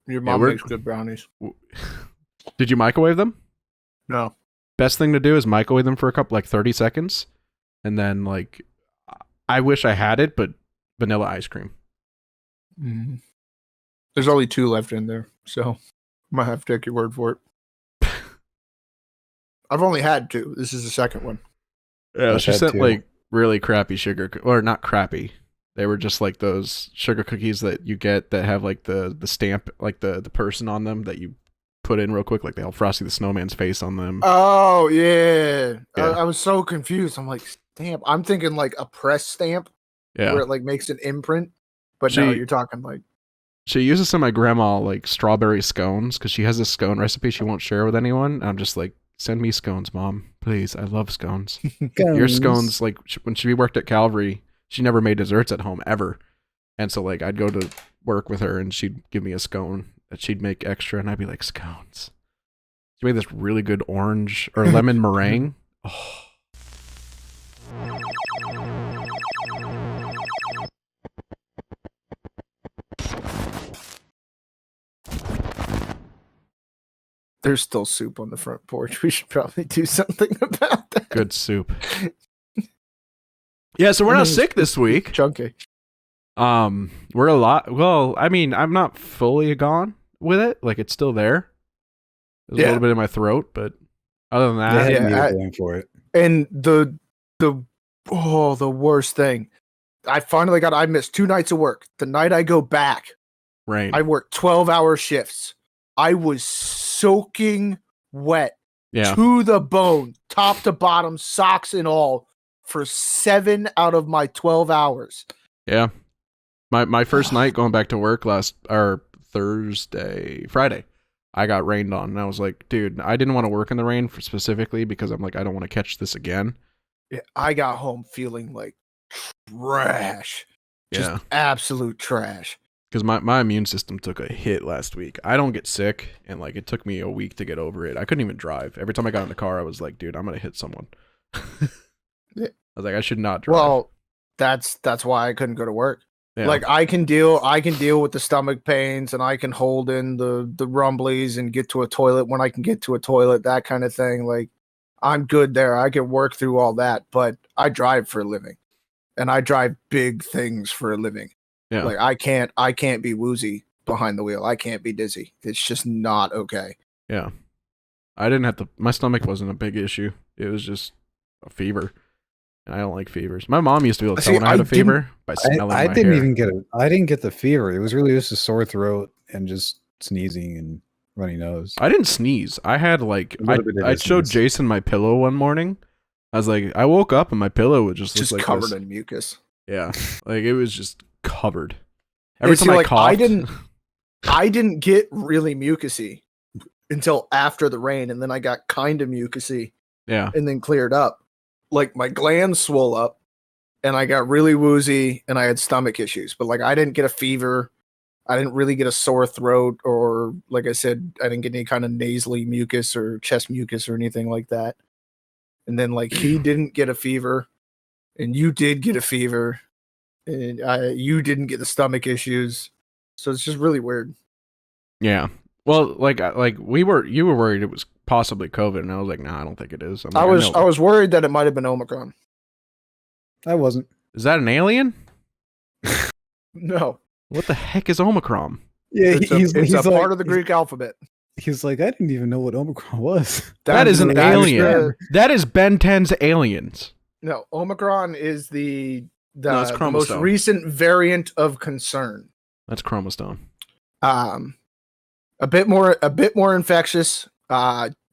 Your Yeah, mom makes good brownies. Did you microwave them? No. Best thing to do is microwave them for a couple, like 30 seconds, and then like, I wish I had it, but vanilla ice cream. Mm. There's only 2 left in there, so I might have to take your word for it. I've only had 2. This is the second one. Yeah, I've she had sent 2. like really crappy sugar, or not crappy. They were just like those sugar cookies that you get that have like the stamp, like the person on them that you put in real quick, like they have Frosty the Snowman's face on them. Oh yeah. Yeah. I was so confused. I'm like, stamp. I'm thinking like a press stamp Yeah, where it like makes an imprint. But no, She- you're talking like she uses some of my grandma like strawberry scones because she has this scone recipe she won't share with anyone. And I'm just like, send me scones, mom, please. I love scones. Your scones, like when she worked at Calvary, she never made desserts at home ever, and so like I'd go to work with her and she'd give me a scone that she'd make extra, and I'd be like, scones. She made this really good orange or lemon meringue. Oh, there's still soup on the front porch. We should probably do something about that. good soup. Yeah, so we're not sick this week. Chunky. We're a lot. Well, I mean, I'm not fully gone with it. Like it's still there. There's a Yeah. little bit in my throat, but other than They that, had me I- going for it. And the worst thing. I missed 2 nights of work. The night I go back, rain. I worked 12-hour shifts. I was soaking wet Yeah. to the bone, top to bottom, socks and all, for 7 out of my 12 hours. Yeah. My first night going back to work Friday, I got rained on, and I was like, dude, I didn't want to work in the rain specifically because I'm like, I don't want to catch this again. Yeah, I got home feeling like trash. Just Yeah. absolute trash. Because my immune system took a hit last week. I don't get sick, and like it took me a week to get over it. I couldn't even drive. Every time I got in the car, I was like, dude, I'm gonna hit someone. Yeah. I was like, I should not drive. Well, that's why I couldn't go to work. Yeah. Like I can deal with the stomach pains, and I can hold in the rumblies and get to a toilet when I can get to a toilet, that kind of thing. Like I'm good there. I can work through all that, but I drive for a living, and I drive big things for a living. Yeah. Like I can't be woozy behind the wheel. I can't be dizzy. It's just not okay. Yeah. I didn't have to, my stomach wasn't a big issue. It was just a fever. And I don't like fevers. My mom used to be able to tell See, when I had I a fever by smelling I my didn't hair. even get it. I didn't get the fever. It was really just a sore throat and just sneezing and runny nose. I didn't sneeze. I had like, A little bit of I a showed sneeze. Jason my pillow one morning. I was like, I woke up and my pillow was just, Just like covered this. in mucus. Yeah. Like it was just covered. Every And see, time I like, coughed. I didn't get really mucusy until after the rain, and then I got kind of mucusy Yeah. and then cleared up. Like my glands swole up, and I got really woozy, and I had stomach issues. But like I didn't get a fever. I didn't really get a sore throat, or like I said, I didn't get any kind of nasally mucus or chest mucus or anything like that. And then like he didn't get a fever, and you did get a fever, and you didn't get the stomach issues. So it's just really weird. Yeah. Well, like you were worried it was possibly COVID, and I was like, nah, I don't think it is. I'm I like, was know. I was worried that it might have been Omicron. I wasn't. Is that an alien? No, What the heck is Omicron? Yeah, it's a part of the Greek alphabet. He's like, I didn't even know what Omicron was. That is an that's alien. the- That is Ben 10's aliens. no, Omicron is the No, it's most chromosome. recent variant of concern. That's chromosome. A bit more infectious.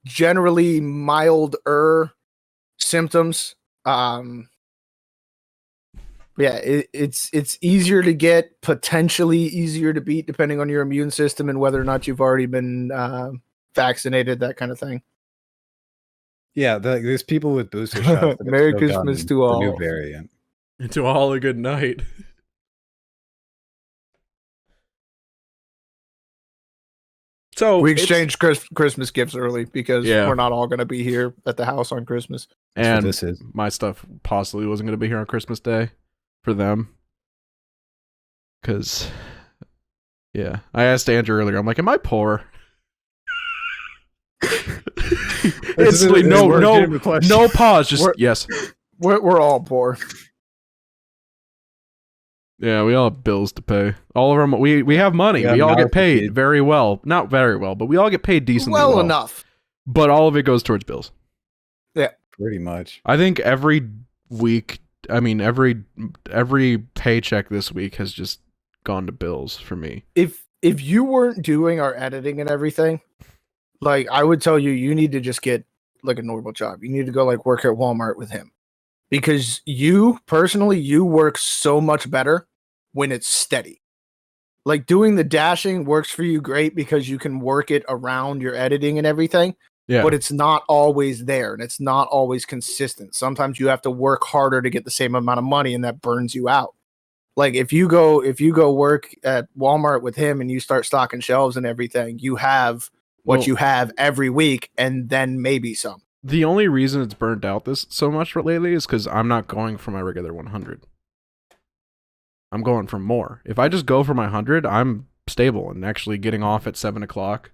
Generally milder symptoms. Yeah, it's easier to get, potentially easier to beat, depending on your immune system and whether or not you've already been vaccinated, that kind of thing. Yeah, there's people with booster shots. that have Merry still Christmas gotten to the all. new variant. To all a good night. So We it's- exchanged Christmas gifts early because Yeah. we're not all going to be here at the house on Christmas. That's what and this is. my stuff possibly wasn't going to be here on Christmas Day for them because Yeah, I asked Andrew earlier. I'm like, "Am I poor?" Instantly, no pause. Just yes. We're all poor. Yeah, we all have bills to pay. All of our we have money. Yeah, We all now get paid it's- very well. Not very well, but we all get paid decently Well enough. But all of it goes towards bills. Pretty much. I think every week, I mean every paycheck this week has just gone to bills for me. If you weren't doing our editing and everything, like I would tell you need to just get like a normal job. You need to go like work at Walmart with him. Because you personally, you work so much better when it's steady. Like doing the dashing works for you great because you can work it around your editing and everything. Yeah. But it's not always there and it's not always consistent. Sometimes you have to work harder to get the same amount of money and that burns you out. Like if you go work at Walmart with him and you start stocking shelves and everything, you have what you have every week and then maybe some. The only reason it's burnt out this so much lately is because I'm not going for my regular 100. I'm going for more. If I just go for my 100, I'm stable and actually getting off at 7 o'clock.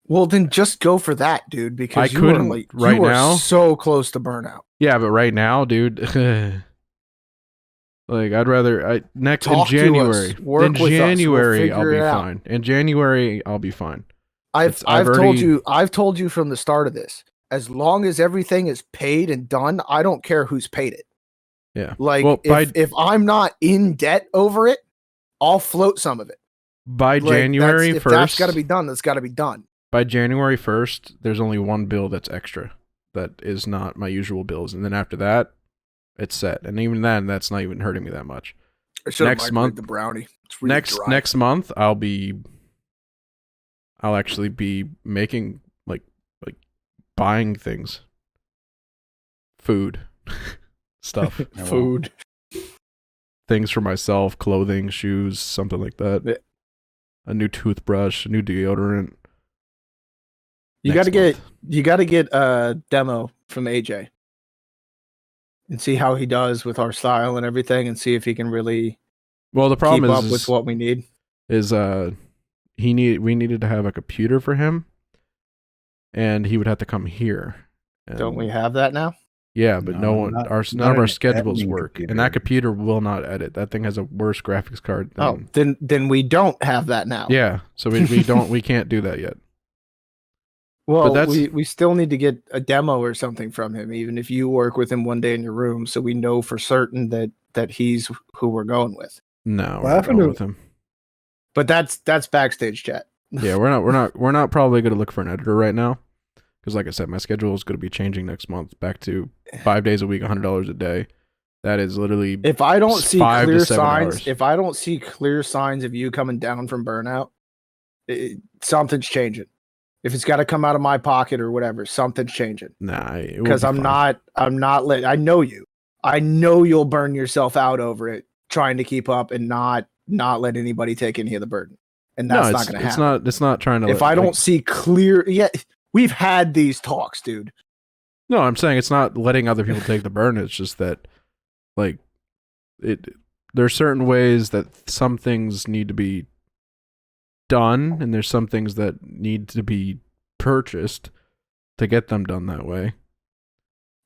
Well, then just go for that, dude, because I couldn't right now. So close to burnout. Yeah, but right now, dude, like I'd rather next Talk in January. To us. Work in with January, us. I'll be it out. fine. In January, I'll be fine. I've told you from the start of this. As long as everything is paid and done, I don't care who's paid it. Yeah. Like well, if I'm not in debt over it, I'll float some of it. By like January 1st, if that's got to be done. That's got to be done. By January 1st, there's only one bill that's extra. That is not my usual bills, and then after that, it's set. And even then, that's not even hurting me that much. Next month, the brownie. It's really dry. Next month, I'll actually be making like buying things, food, stuff, food, things for myself, clothing, shoes, something like that. Yeah. A new toothbrush, a new deodorant. You got to get a demo from AJ and see how he does with our style and everything, and see if he can really. Well, the problem keep up with what we need. Is we needed to have a computer for him, and he would have to come here. Don't we have that now? Yeah, but none of our schedules work, computer. and that computer will not edit. That thing has a worse graphics card. Then we don't have that now. Yeah, so we can't do that yet. Well, we still need to get a demo or something from him, even if you work with him one day in your room, so we know for certain that he's who we're going with. No, we're not going with him. But that's backstage chat. Yeah, we're not probably going to look for an editor right now, because like I said, my schedule is going to be changing next month back to 5 days a week, $100 a day. That is literally if I don't see 5 clear to 7 signs. hours. If I don't see clear signs of you coming down from burnout, something's changing. If it's got to come out of my pocket or whatever, something's changing. Nah, because I'm not I know you. I know you'll burn yourself out over it trying to keep up and not let anybody take any of the burden. And that's not going to happen. It's not trying to. If I don't see clear, we've had these talks, dude. No, I'm saying it's not letting other people take the burden. It's just that, like, there's certain ways that some things need to be done, and there's some things that need to be purchased to get them done that way.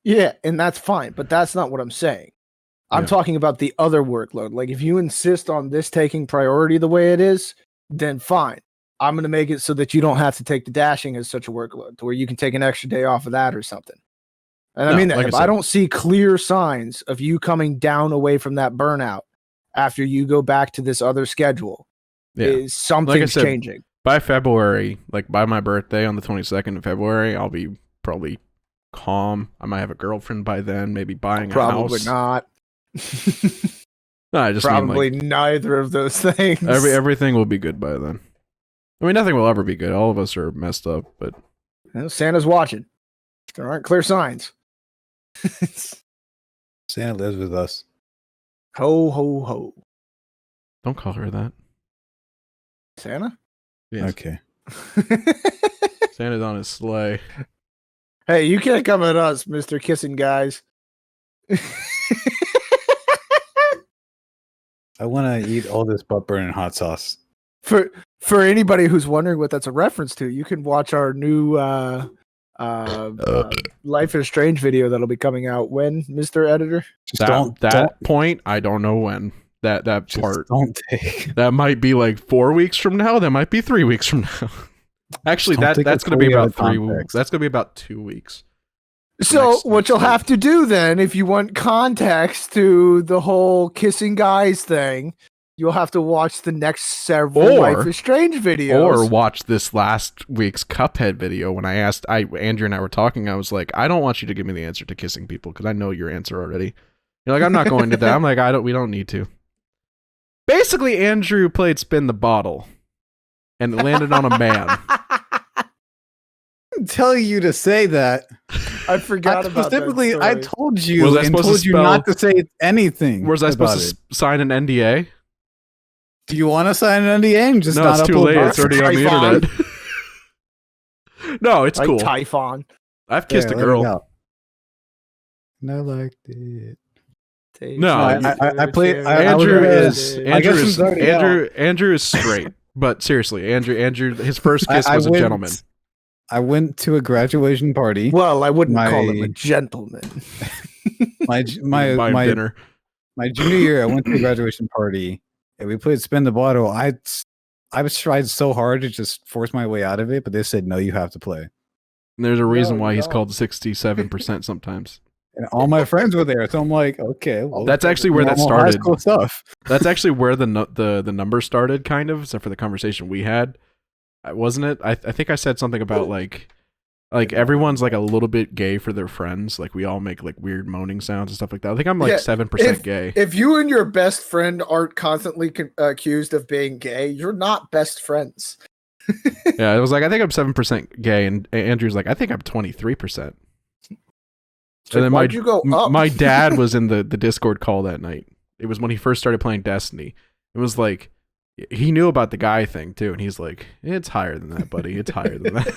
Yeah, and that's fine, but that's not what I'm saying. I'm talking about the other workload. Like, if you insist on this taking priority the way it is, then fine. I'm going to make it so that you don't have to take the dashing as such a workload, to where you can take an extra day off of that or something. And I mean, if I don't see clear signs of you coming down away from that burnout after you go back to this other schedule, something's changing. By February, like by my birthday on the 22nd of February, I'll be probably calm. I might have a girlfriend by then, maybe buying a house. Probably not. No, I just probably neither of those things. Everything will be good by then. I mean, nothing will ever be good. All of us are messed up, but Santa's watching. There aren't clear signs. Santa lives with us. Ho ho ho! Don't call her that. Santa? Yes. Okay. Santa's on his sleigh. Hey, you can't come at us, Mr. Kissing Guys. I want to eat all this butt burn and hot sauce. for anybody who's wondering what that's a reference to, you can watch our new Life is Strange video that'll be coming out when, Mr. Editor. Just point, I don't know when. That part. Don't take. That might be like 4 weeks from now. That might be 3 weeks from now. Actually, that's going to be about 3 weeks. That's going to be about 2 weeks. So what you'll have to do then, if you want context to the whole kissing guys thing, you'll have to watch the next several Life is Strange videos. Or watch this last week's Cuphead video when Andrew and I were talking. I was like, I don't want you to give me the answer to kissing people because I know your answer already. You're like, I'm not going to that. I'm like, we don't need to. Basically, Andrew played Spin the Bottle and it landed on a man. I'm telling you to say that. I forgot about specifically. That I told you and told you not to say anything. Was I supposed to sign an NDA? Do you want to sign an NDA and just no, not it's too late. It's already on the internet. No, it's like cool. Typhon. I've kissed a girl. And I liked it. No, I played. Andrew is straight, but seriously, Andrew, his first kiss was a gentleman. I went to a graduation party. Well, I wouldn't call him a gentleman. my dinner. My junior year, I went to a graduation party and we played Spin the Bottle. I was tried so hard to just force my way out of it, but they said no, you have to play. And there's a reason why he's called 67% sometimes. And all my friends were there, so I'm like, okay. Well, that's actually where that started. Cool stuff. That's actually where the number started, kind of, except for the conversation we had, wasn't it? I think I said something about like everyone's like a little bit gay for their friends. Like we all make like weird moaning sounds and stuff like that. I think I'm like 7% gay. If you and your best friend aren't constantly accused of being gay, you're not best friends. Yeah, it was like I think I'm 7% gay, and Andrew's like I think I'm 23%. So and then why'd you go up? My dad was in the Discord call that night. It was when he first started playing Destiny. It was like he knew about the guy thing too, and he's like, "It's higher than that, buddy. It's higher than that."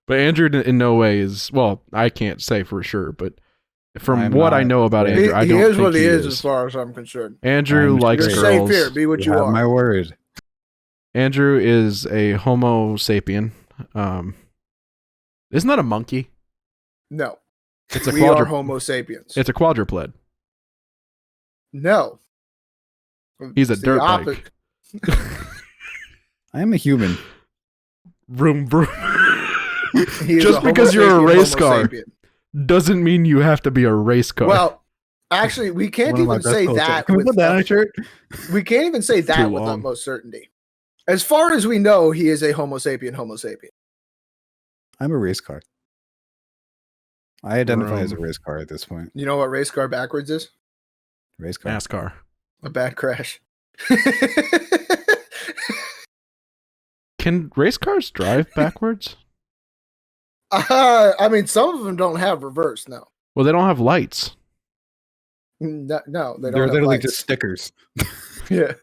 But Andrew in no way is, well, I can't say for sure, but from what I know about Andrew, I don't think what he is as far as I'm concerned. Andrew likes girls. You're safe here. Be what you are. My word. Andrew is a Homo sapien. Isn't that a monkey? No. It's a we are Homo sapiens. It's a quadruped. No. He's a dirt bike. I am a human. Vroom, vroom. Just because you're a race car doesn't mean you have to be a race car. Well, actually, we can't even say that. Can we put that on a shirt? We can't even say that with utmost certainty. As far as we know, he is a Homo sapien. I'm a race car. I identify as a race car at this point. You know what race car backwards is? Race car. NASCAR. A bad crash. Can race cars drive backwards? I mean, some of them don't have reverse, no. Well, they don't have lights. No, they don't. They're have literally lights. just stickers. Yeah.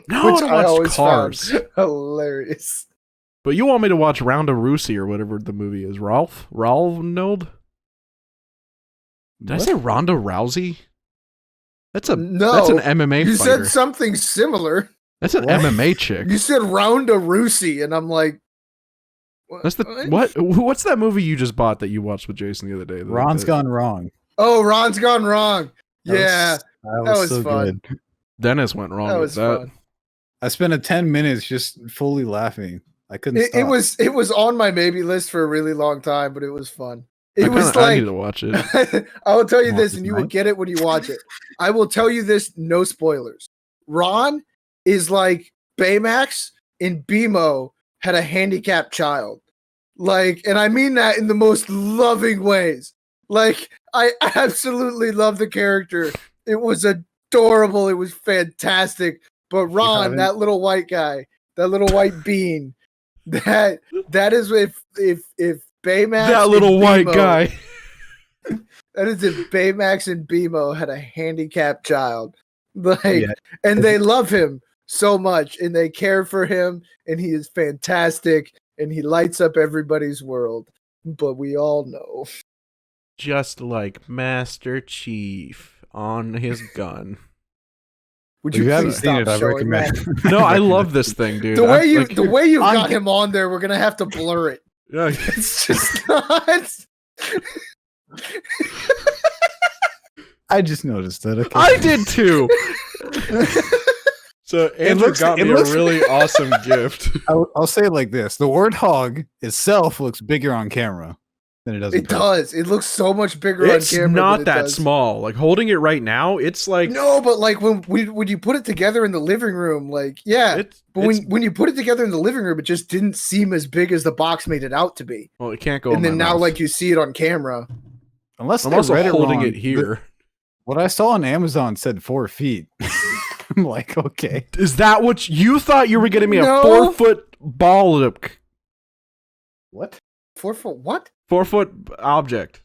No, which I always cars. found hilarious. But you want me to watch Ronda Rousey or whatever the movie is? Ralph Nold? Did I say Ronda Rousey? That's an MMA you fighter. said something similar. That's an MMA chick. You said Ronda Rousey, and I'm like, that's what's that movie you just bought that you watched with Jason the other day? Ron's Gone Wrong. Oh, Ron's Gone Wrong. Yeah, that was so fun. Good. Dennis went wrong with that. Fun. I spent 10 minutes just fully laughing. I couldn't stop. It was on my maybe list for a really long time, but it was fun. I need to watch it. I will tell you this, and you will get it when you watch it. I will tell you this, no spoilers. Ron is like Baymax in BMO had a handicapped child. Like, and I mean that in the most loving ways. Like, I absolutely love the character. It was adorable. It was fantastic. But Ron, that little white guy, that little white bean, that is if Baymax, that little white guy. That is if Baymax and BMO had a handicapped child. And they love him so much, and they care for him, and he is fantastic, and he lights up everybody's world. But we all know. Just like Master Chief on his gun. Would If you you haven't please seen stop it, I showing recommend. that? No, I love this thing, dude. The way Like, the way you've I'm got him on there, we're gonna have to blur it. yeah, It's just not. I just noticed that. Okay. I did too. So Andrew looks- got it me looks- a really awesome gift. I'll say it like this: the warthog itself looks bigger on camera than it does. in It person. does. It looks so much bigger It's on camera. not than it that does. small. Like holding it right now, it's like No, but like when you put it together in the living room, like yeah. it's, But when you put it together in the living room, it just didn't seem as big as the box made it out to be. well, it can't go. And in then my now, mouth. like you see it on camera. Unless I'm they also read it holding wrong. it here. What I saw on Amazon said 4 feet. I'm like, okay. Is that what you thought you were getting me a No. 4-foot ball, What? 4 foot what? 4-foot object?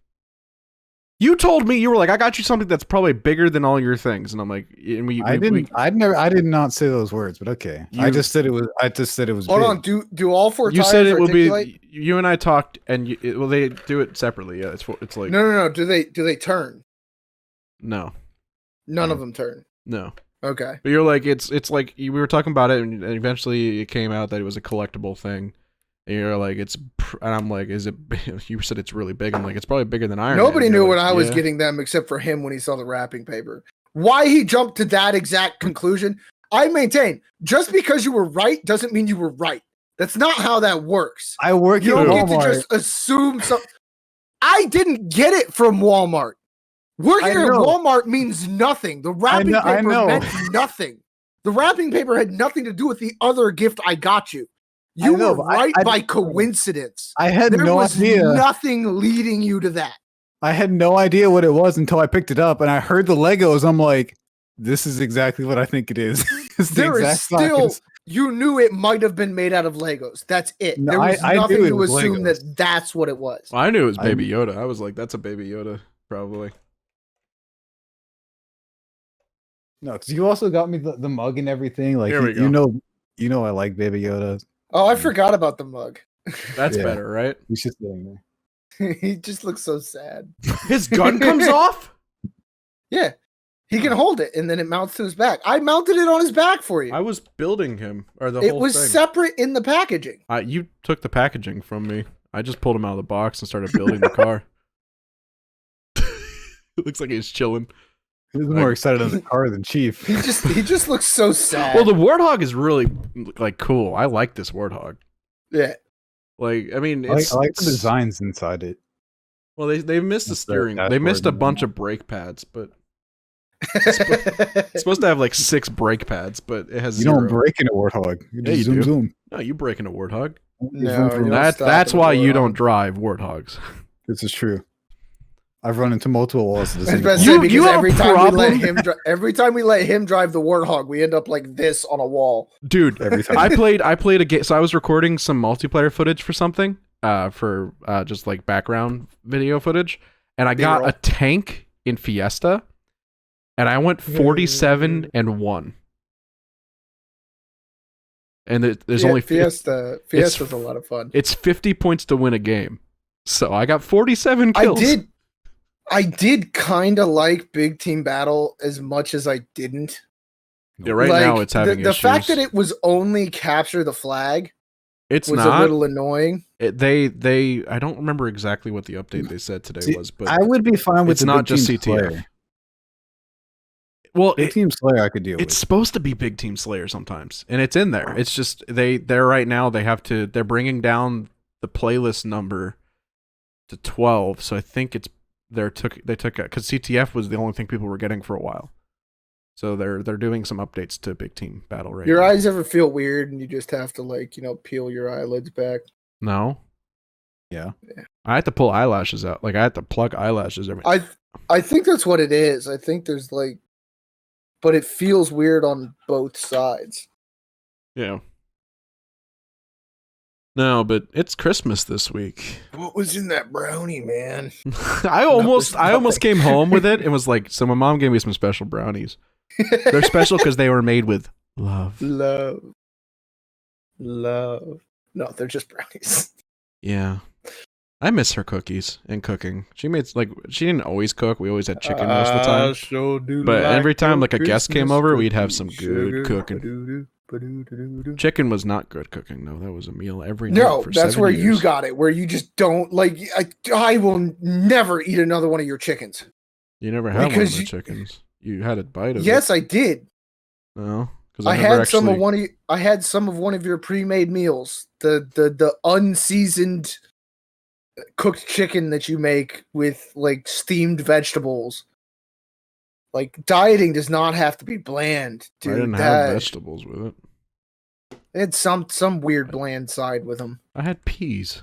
You told me you were like, I got you something that's probably bigger than all your things, and I'm like, and I did not say those words, but okay. I You- just said it was. I just said it was. Hold big. on. Do all four you tires said it will articulate? be. You and I talked, and well, they do it separately. Yeah, it's like No. Do they turn? no, None of them turn. no. Okay. But you're like, it's like we were talking about it, and eventually it came out that it was a collectible thing. And you're like, and I'm like, is it? You said it's really big. I'm like, it's probably bigger than Iron Man. Nobody You're knew like, when I was yeah. getting them except for him when he saw the wrapping paper. Why he jumped to that exact conclusion, I maintain. Just because you were right doesn't mean you were right. That's not how that works. I work You at don't get to Walmart. just assume something. I didn't get it from Walmart. Working I at know. Walmart means nothing. The wrapping I paper know. meant nothing. The wrapping paper had nothing to do with the other gift I got you. You know, were but I- right I by didn't- coincidence. I had There no was idea. nothing leading you to that. I had no idea what it was until I picked it up and I heard the Legos. I'm like, this is exactly what I think it is. It's the There is exact still, size. you knew it might have been made out of Legos. That's it. No, There was I knew nothing it to was assume Legos. that that's what it was. Well, I knew it was I- Baby Yoda. I was like, that's a Baby Yoda, probably. No, because you also got me the mug and everything. Like Here we you go. know, I like Baby Yoda. Oh, I forgot about the mug. That's Yeah. better, right? He's just sitting there. He just looks so sad. His gun comes off. Yeah. He can hold it and then it mounts to his back. I mounted it on his back for you. I was building him, or the It whole was thing. separate in the packaging. You took the packaging from me. I just pulled him out of the box and started building the car. It looks like he's chilling. He was more excited on the car than Chief. He just looks so sad. Well, the Warthog is really like cool. I like this Warthog. yeah. Like, I mean, I it's like the designs inside it. Well, they missed the That's the steering. They dashboard missed a and bunch whatnot. of brake pads, but it's supposed to have like 6 brake pads, but it has You 0. don't break in a Warthog. You Yeah, just you zoom, do. zoom. No, you break in a Warthog. No, you don't That's stop that's in a why you Warthog. don't drive Warthogs. This is true. I've run into multiple walls. I was about to say, You because have a every time we let him drive the Warthog, we end up like this on a wall. Dude, Every time. I played a game. So I was recording some multiplayer footage for something, for just like background video footage, and I got B-roll. a tank in Fiesta, and I went 47-1. And there's only Fiesta. Fiesta's a lot of fun. it's 50 points to win a game, so I got 47 kills. I did kind of like Big Team Battle as much as I didn't. Yeah, right Like, now it's having the issues. fact that it was only capture the flag it's was not. a little annoying. They I don't remember exactly what the update they said today See, was, but I would be fine with it's the not Big just Team CTF. Slayer. well, Big Team Slayer I could deal it's with. supposed to be Big Team Slayer sometimes, and it's in there. It's just they're right now they're bringing down the playlist number to 12, so I think they took because CTF was the only thing people were getting for a while, so they're doing some updates to Big Team Battle right Your now. eyes ever feel weird and you just have to peel your eyelids back? No, Yeah. I had to pull eyelashes out, like I had to plug eyelashes every. I think that's what it is. I think there's but it feels weird on both sides. Yeah. No, but it's Christmas this week. What was in that brownie, man? I almost nothing. came home with it and was like, so my mom gave me some special brownies. They're special because they were made with love. Love. No, they're just brownies. Yeah. I miss her cookies and cooking. She made she didn't always cook. We always had chicken most of the time. Sure do But like every time your like a guest came Christmas over, we'd have cookies, some sugar, good cooking. ba-doo-doo, ba-doo-doo-doo-doo. Chicken was not good cooking though. That was a meal every night. No, for that's 7 where years. you got it. Where you just don't like. I will never eat another one of your chickens. You never had one of Because the you- chickens. You had a bite of Yes, I did. it. No, because I never had some of actually- one of. I had some of one of your pre-made meals. The unseasoned cooked chicken that you make with like steamed vegetables. Like dieting does not have to be bland, I dude. didn't have vegetables with it. It had some weird bland side with them. I had peas.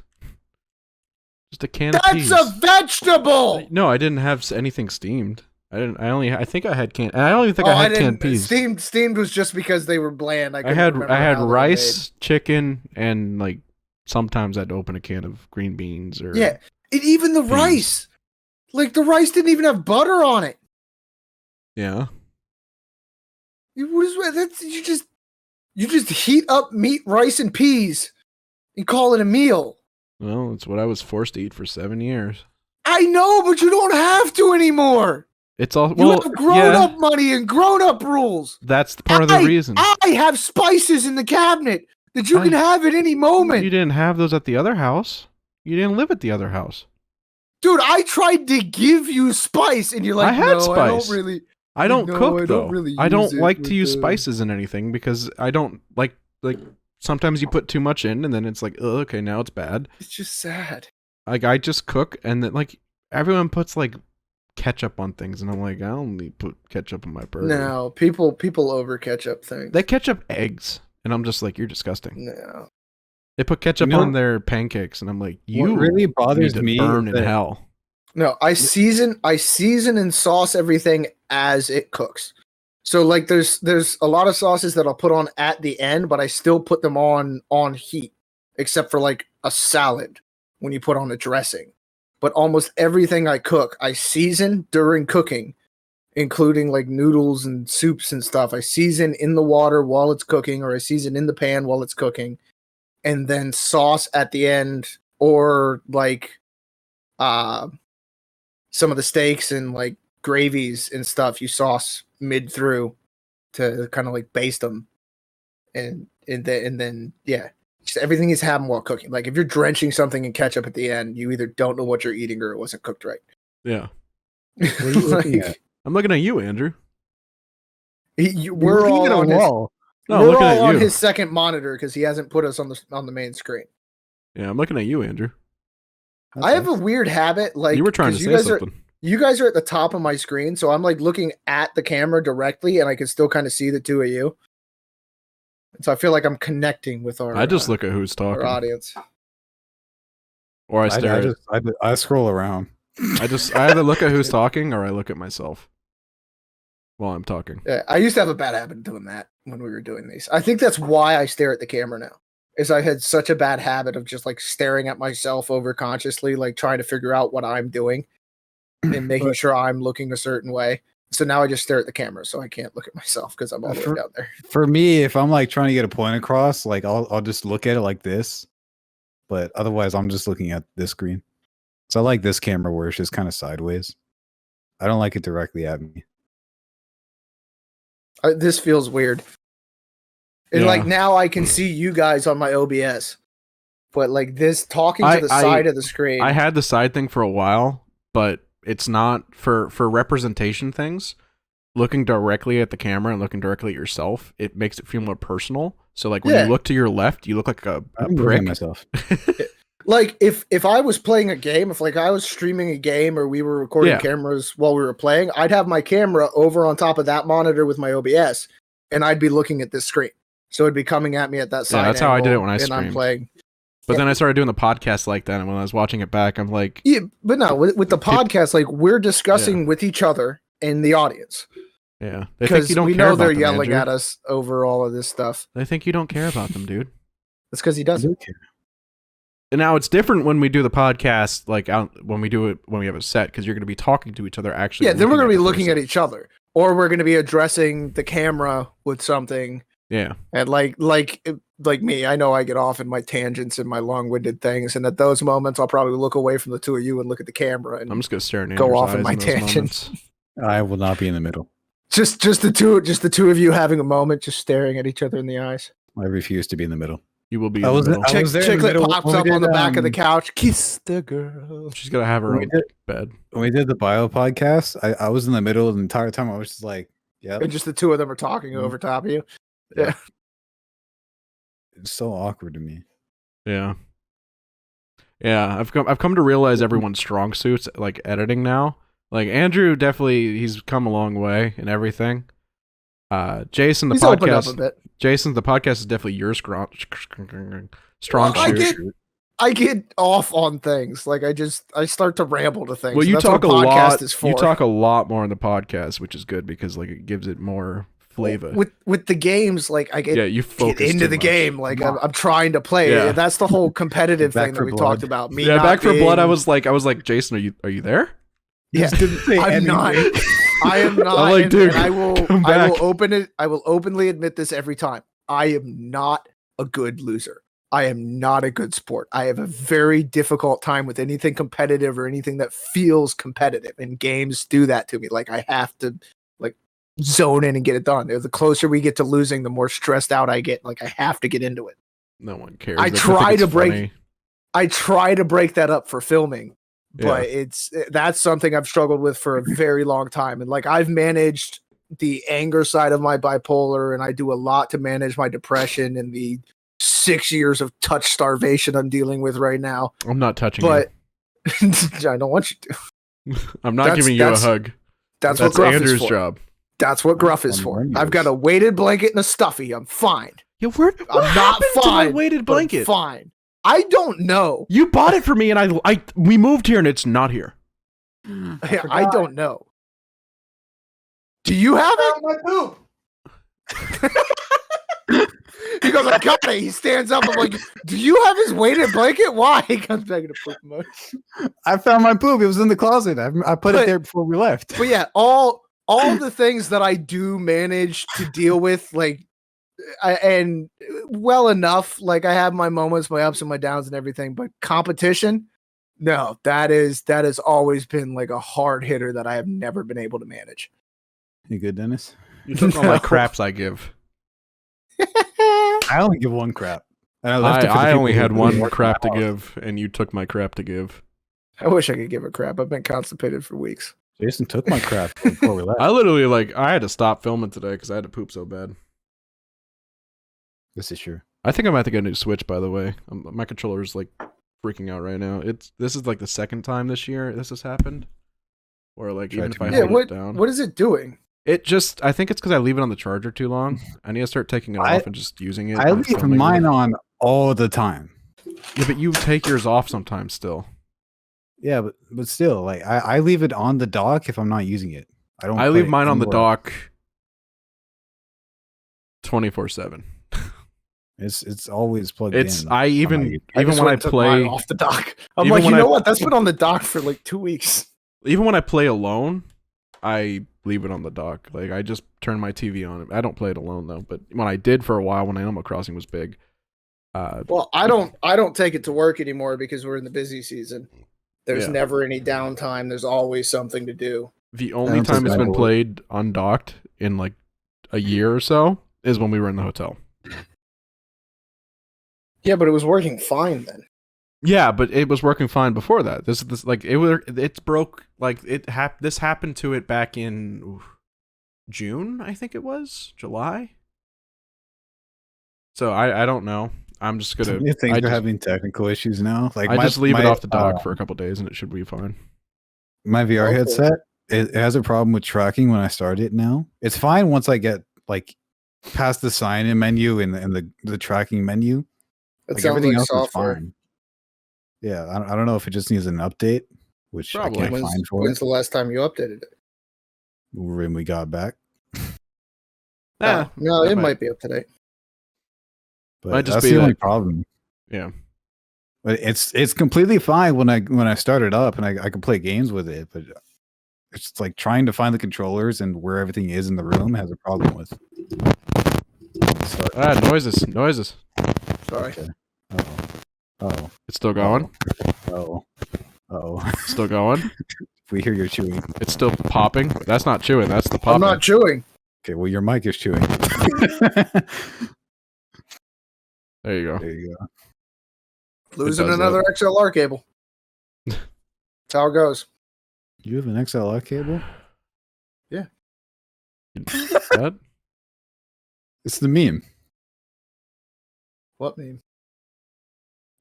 Just a can of That's peas. a vegetable. No, I didn't have anything steamed. I think I had canned. I don't even think I had canned peas. Steamed was just because they were bland. I had how they were rice, chicken, and like sometimes I'd open a can of green beans or made. Yeah, and even the peas. rice. Like the rice didn't even have butter on it. Yeah. What is that's you just heat up meat, rice, and peas and call it a meal. Well, it's what I was forced to eat for 7 years. I know, but you don't have to anymore. It's all You well, have grown yeah, up money and grown up rules. that's part of the reason. I have spices in the cabinet that you I- can have at any moment. You didn't have those at the other house. You didn't live at the other house. Dude, I tried to give you spice and you're like, I had no, spice. I don't really. I don't No, cook I though. don't really I don't use it like to with use the- spices in anything because I don't like sometimes you put too much in and then it's like, oh, okay, now it's bad. It's just sad. Like I just cook and then like everyone puts like ketchup on things and I'm like, I only put ketchup on my burger. No, people over ketchup things. They ketchup eggs and I'm just like, you're disgusting. No. They put ketchup You know- on their pancakes and I'm like, you What really bothers need to me burn is in that- hell. No, I season and sauce everything as it cooks. So like there's a lot of sauces that I'll put on at the end, but I still put them on heat, except for like a salad when you put on a dressing. But almost everything I cook, I season during cooking, including like noodles and soups and stuff. I season in the water while it's cooking, or I season in the pan while it's cooking, and then sauce at the end, or like some of the steaks and like gravies and stuff you sauce mid through to kind of like baste them, and then yeah, just everything is happening while cooking. Like if you're drenching something in ketchup at the end, you either don't know what you're eating or it wasn't cooked right. Yeah. What are you looking at? I'm looking at you, Andrew. We're all on his, No, I'm we're looking all at on you. his second monitor because he hasn't put us on the main screen. Yeah, I'm looking at you, Andrew. I have a weird habit, like you were trying to 'cause say you guys something. you guys are at the top of my screen, so I'm like looking at the camera directly, and I can still kind of see the two of you. So I feel like I'm connecting with our. I just look at who's our talking, audience. or I stare. I scroll around. I either look at who's talking or I look at myself while I'm talking. Yeah, I used to have a bad habit of doing that when we were doing these. I think that's why I stare at the camera now. Is I had such a bad habit of just like staring at myself over consciously, like trying to figure out what I'm doing and making sure I'm looking a certain way. So now I just stare at the camera, so I can't look at myself because I'm all the way down there. For me, if I'm like trying to get a point across, like I'll just look at it like this. But otherwise, I'm just looking at this screen. So I like this camera where it's just kind of sideways. I don't like it directly at me. This feels weird. And Yeah. like now I can see you guys on my OBS, but like this talking to the side of the screen. I had the side thing for a while, but it's not for representation things. Looking directly at the camera and looking directly at yourself, it makes it feel more personal. So like when Yeah. you look to your left, you look like a I'm looking at prick. myself. Like if I was playing a game, if like I was streaming a game or we were recording Yeah. cameras while we were playing, I'd have my camera over on top of that monitor with my OBS, and I'd be looking at this screen. So it'd be coming at me at that side. that's how I did it angle, when I and I'm streamed. playing. But then I started doing the podcast like that, and when I was watching it back, I'm like, Yeah, but no, with the podcast, like we're discussing with each other and the audience yeah, they think because you don't we care know about they're them, yelling Andrew. at us over all of this stuff. They think you don't care about them, dude. That's because he I doesn't. do care. And now it's different when we do the podcast, like out when we do it when we have a set, because you're going to be talking to each other. Actually, Yeah, then we're going to be the looking person. at each other, or we're going to be addressing the camera with something Yeah. And like me, I know I get off in my tangents and my long-winded things, and at those moments, I'll probably look away from the two of you and look at the camera and I'm just gonna stare at go Andrew's off in eyes my in those tangents. moments. I will not be in the middle. Just the two of you having a moment, just staring at each other in the eyes. I refuse to be in the middle. You will be. I In was- the middle. I was there in the Chicklet middle pops when we up on did, the back of the couch. Kiss the girl. She's gonna have her when own we did- bed. When we did the bio podcast, I was in the middle the entire time. I was just like, yeah, And just the two of them are talking over top of you. Yeah. it's so awkward to me. Yeah. Yeah, I've come to realize everyone's strong suits like editing now. Like Andrew definitely he's come a long way in everything. Jason the He's opened up a podcast bit. Jason the podcast is definitely your strong Well, suit. I get off on things. Like I start to ramble to things. Well, you That's talk a what podcast lot. is for. You talk a lot more in the podcast, which is good because like it gives it more flavor. With the games, like I get, Yeah, you get focus into too the much. game. Like I'm trying to play. Yeah. That's the whole competitive Back thing that for we Blood. talked about. Me Yeah, not back for blood. I being- was like, Jason, are you there? Yeah, Just didn't say I'm not. anything. I am not. I'm like, and dude, I will come back. open it. I will openly admit this every time. I am not a good loser. I am not a good sport. I have a very difficult time with anything competitive or anything that feels competitive. And games do that to me. Like I have to like zone in and get it done. The closer we get to losing, the more stressed out I get. Like I have to get into it. No one cares. I They just try think to it's break- funny. I try to break that up for filming, but Yeah. that's something I've struggled with for a very long time. And like I've managed the anger side of my bipolar, and I do a lot to manage my depression and the 6 years of touch starvation I'm dealing with right now. I'm not touching But I don't want you to. you. I'm not that's- giving you a that's- hug. That's That's what Gruff Andrew's is for. job. That's what Gruff is On for. menus. I've got a weighted blanket and a stuffy. I'm fine. Yeah, what I'm not happened to my fine, weighted but I'm blanket? fine. I don't know. You bought it for me, and we moved here, and it's not here. I don't know. Do you have it? My poop. He goes, I got it. He stands up. I'm like, do you have his weighted blanket? Why? He comes back into poop mode. I found my poop. It was in the closet. I put But- it there before we left. But yeah, all the things that I do manage to deal with, like, and well enough. Like I have my moments, my ups and my downs, and everything. But competition, no, that has always been like a hard hitter that I have never been able to manage. You good, Dennis? You took all my No. craps I give. I only give one crap. And left it for the I people only who had really one work crap to out. give, and you took my crap to give. I wish I could give a crap. I've been constipated for weeks. Jason took my crap before we left. I literally I had to stop filming today because I had to poop so bad. This is true. I think I'm about to get a new Switch. By the way, my controller's like freaking out right now. This is like the second time this year this has happened, or like even if I Yeah, hold it down, what is it doing? it just I think it's because I leave it on the charger too long. I need to start taking it off and just using it. I and leave filming mine with it. on all the time. Yeah, but you take yours off sometimes still. Yeah, but still, like I leave it on the dock if I'm not using it. I don't. I put leave it mine on the anywhere. dock 24/7. It's always plugged It's in. I even I even just when I went and took mine play off the dock. I'm even like, you when know I- what? That's been on the dock for like 2 weeks. even when I play alone, I leave it on the dock. Like I just turn my TV on. I don't play it alone though, but when I did for a while when Animal Crossing was big, Well, I don't take it to work anymore because we're in the busy season. There's Yeah. never any downtime. There's always something to do. the only don't time think it's I been will. played undocked in like a year or so is when we were in the hotel. Yeah, but it was working fine then. Yeah, but it was working fine before that. This like it broke like this happened to it back in June, I think it was, July. So I don't know. I'm just gonna You think I they're just, having technical issues now? Like I just leave it off the dock uh, for a couple days and it should be fine. my VR Okay. headset. It has a problem with tracking when I start it now. It's fine once I get like past the sign in menu and the tracking menu. It Like sounds everything like else software. is fine. Yeah, I don't know if it just needs an update, which Probably. I can't When's, find for when's it the last time you updated it? when we got back. Ah, No, that it might- might be up to date. But Might just that's be the only that- problem. yeah. But it's completely fine when I start it up and I can play games with it, but it's like trying to find the controllers and where everything is in the room has a problem with. So Noises. Sorry. Okay. Oh. It's still going. Oh. Still going. We hear you chewing. It's still popping. That's not chewing. That's the popping. I'm not chewing. Okay, well, your mic is chewing. There you go. There you go. Losing does another XLR cable. That's how it goes. You have an XLR cable? What? It's the meme. What meme?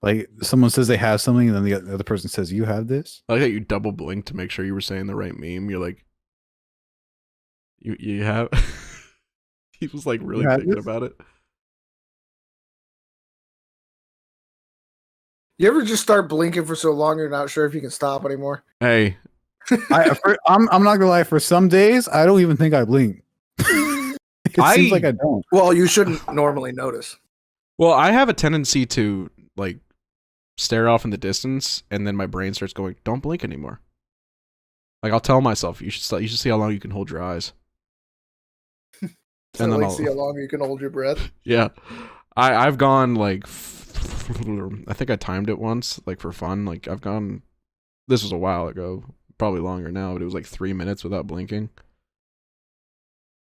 Like someone says they have something, and then the other person says, "You have this." I like that you double blinked to make sure you were saying the right meme. You're like, you have. He was like really thinking about it. You ever just start blinking for so long you're not sure if you can stop anymore? Hey, I'm not gonna lie. For some days, I don't even think I blink. It seems like I don't. Well, you shouldn't normally notice. well, I have a tendency to like stare off in the distance, and then my brain starts going, "Don't blink anymore." Like I'll tell myself, "You should see how long you can hold your eyes." So And then like I'll- see how long you can hold your breath. Yeah, I've gone like I think I timed it once, like for fun. Like I've gone. This was a while ago, probably longer now, but it was like 3 minutes without blinking.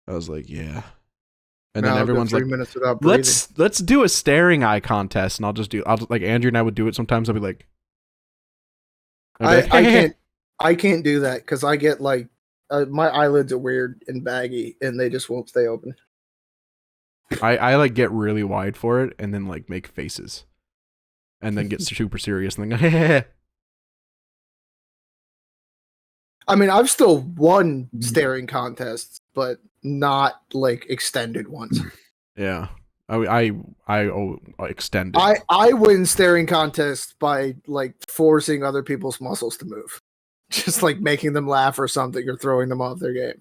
I was like, yeah. And Now then I'll go everyone's 3 like, minutes without breathing. let's do a staring eye contest, and I'll just like Andrew and I would do it sometimes. I'll be like, I can't do that because I get like my eyelids are weird and baggy and they just won't stay open. I like get really wide for it, and then like make faces, and then get super serious, and then go, I mean, I've still won staring contests, but not like extended ones. yeah. I extend it. I win staring contests by like forcing other people's muscles to move, just like making them laugh or something, or throwing them off their game.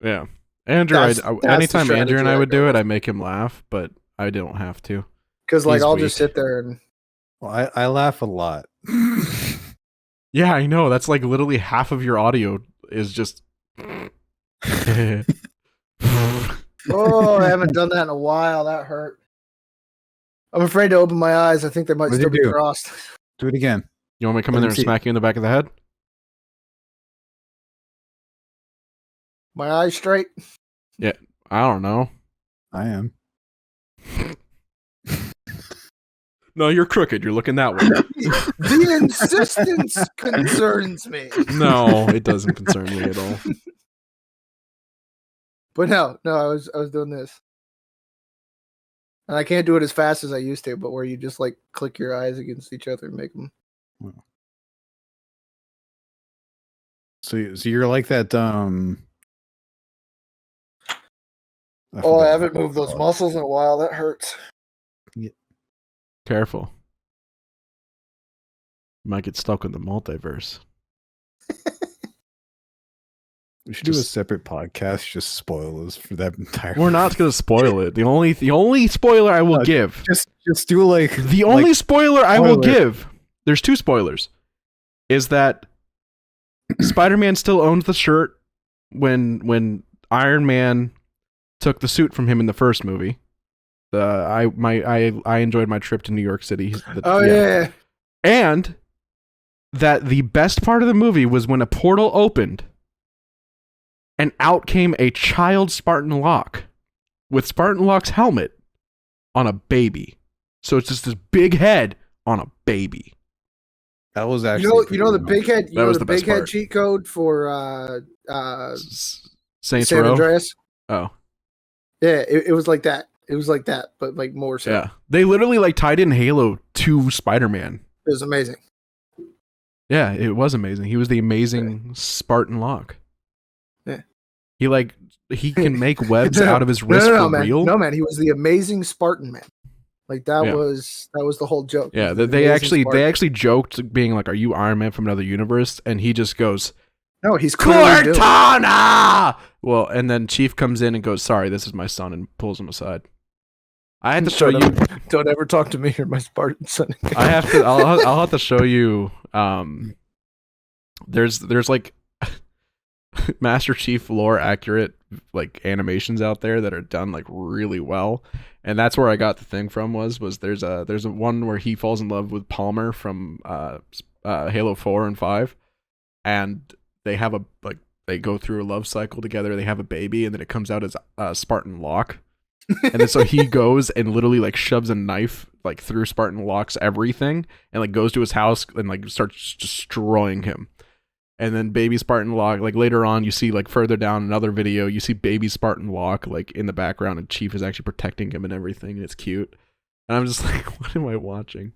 Yeah. Andrew, That's anytime the Andrew and I strategy would I go do it, with. I make him laugh, but I don't have to. Because like He's I'll weak. just sit there and Well, I laugh a lot. Yeah, I know. That's like literally half of your audio is just. oh, I haven't done that in a while. That hurt. I'm afraid to open my eyes. I think they might What'd still you be do? crossed. Do it again. You want me to come Let in me there and see. smack you in the back of the head? My eyes straight. I don't know. I am. No, you're crooked. You're looking that way. The insistence concerns me. No, it doesn't concern me at all. But no, I was doing this. And I can't do it as fast as I used to, but where you just like click your eyes against each other and make them. So you're like that. Oh, I forgot haven't what moved it's those called. muscles in a while. That hurts. Careful. You might get stuck in the multiverse. We should do a Just- separate podcast, just spoilers for that entire. We're not going to spoil it. The only spoiler I will No, give. Just do like The only spoiler I will spoiler. give. There's 2 spoilers. Is that Spider-Man still owns the shirt when Iron Man took the suit from him in the first movie. I enjoyed my trip to New York City. Yeah. And that the best part of the movie was when a portal opened and out came a child Spartan Locke with Spartan Locke's helmet on a baby. So it's just this big head on a baby. that was actually You know the big head. You That know was the the best big head part. cheat code for Saints San Row. Andreas. Oh, Yeah, it was like that. It was like that, but like more so. yeah. They literally like tied in Halo to Spider-Man. It was amazing. Yeah, it was amazing. He was the amazing Spartan Locke. Yeah. He can make webs out of his wrist no, for man. real. No, man. He was the amazing Spartan man. Like that Yeah. was the whole joke. Yeah, He was the they amazing Spartan. actually joked being like, "Are you Iron Man from another universe?" And he just goes, No, he's clearly doing it. "Cortana!" Well, and then Chief comes in and goes, "Sorry, this is my son," and pulls him aside. I had to show you. Don't ever talk to me or my Spartan son. I have to. I'll have to show you. There's like, Master Chief lore accurate like animations out there that are done like really well, and that's where I got the thing from. Was there's a one where he falls in love with Palmer from Halo 4 and 5, and they have they go through a love cycle together. They have a baby, and then it comes out as Spartan Locke. And then so he goes and literally like shoves a knife like through Spartan Locke's everything, and like goes to his house and like starts destroying him. And then baby Spartan Locke, like later on, you see like further down another video, you see baby Spartan Locke like in the background, and Chief is actually protecting him and everything, and it's cute. And I'm just like, what am I watching?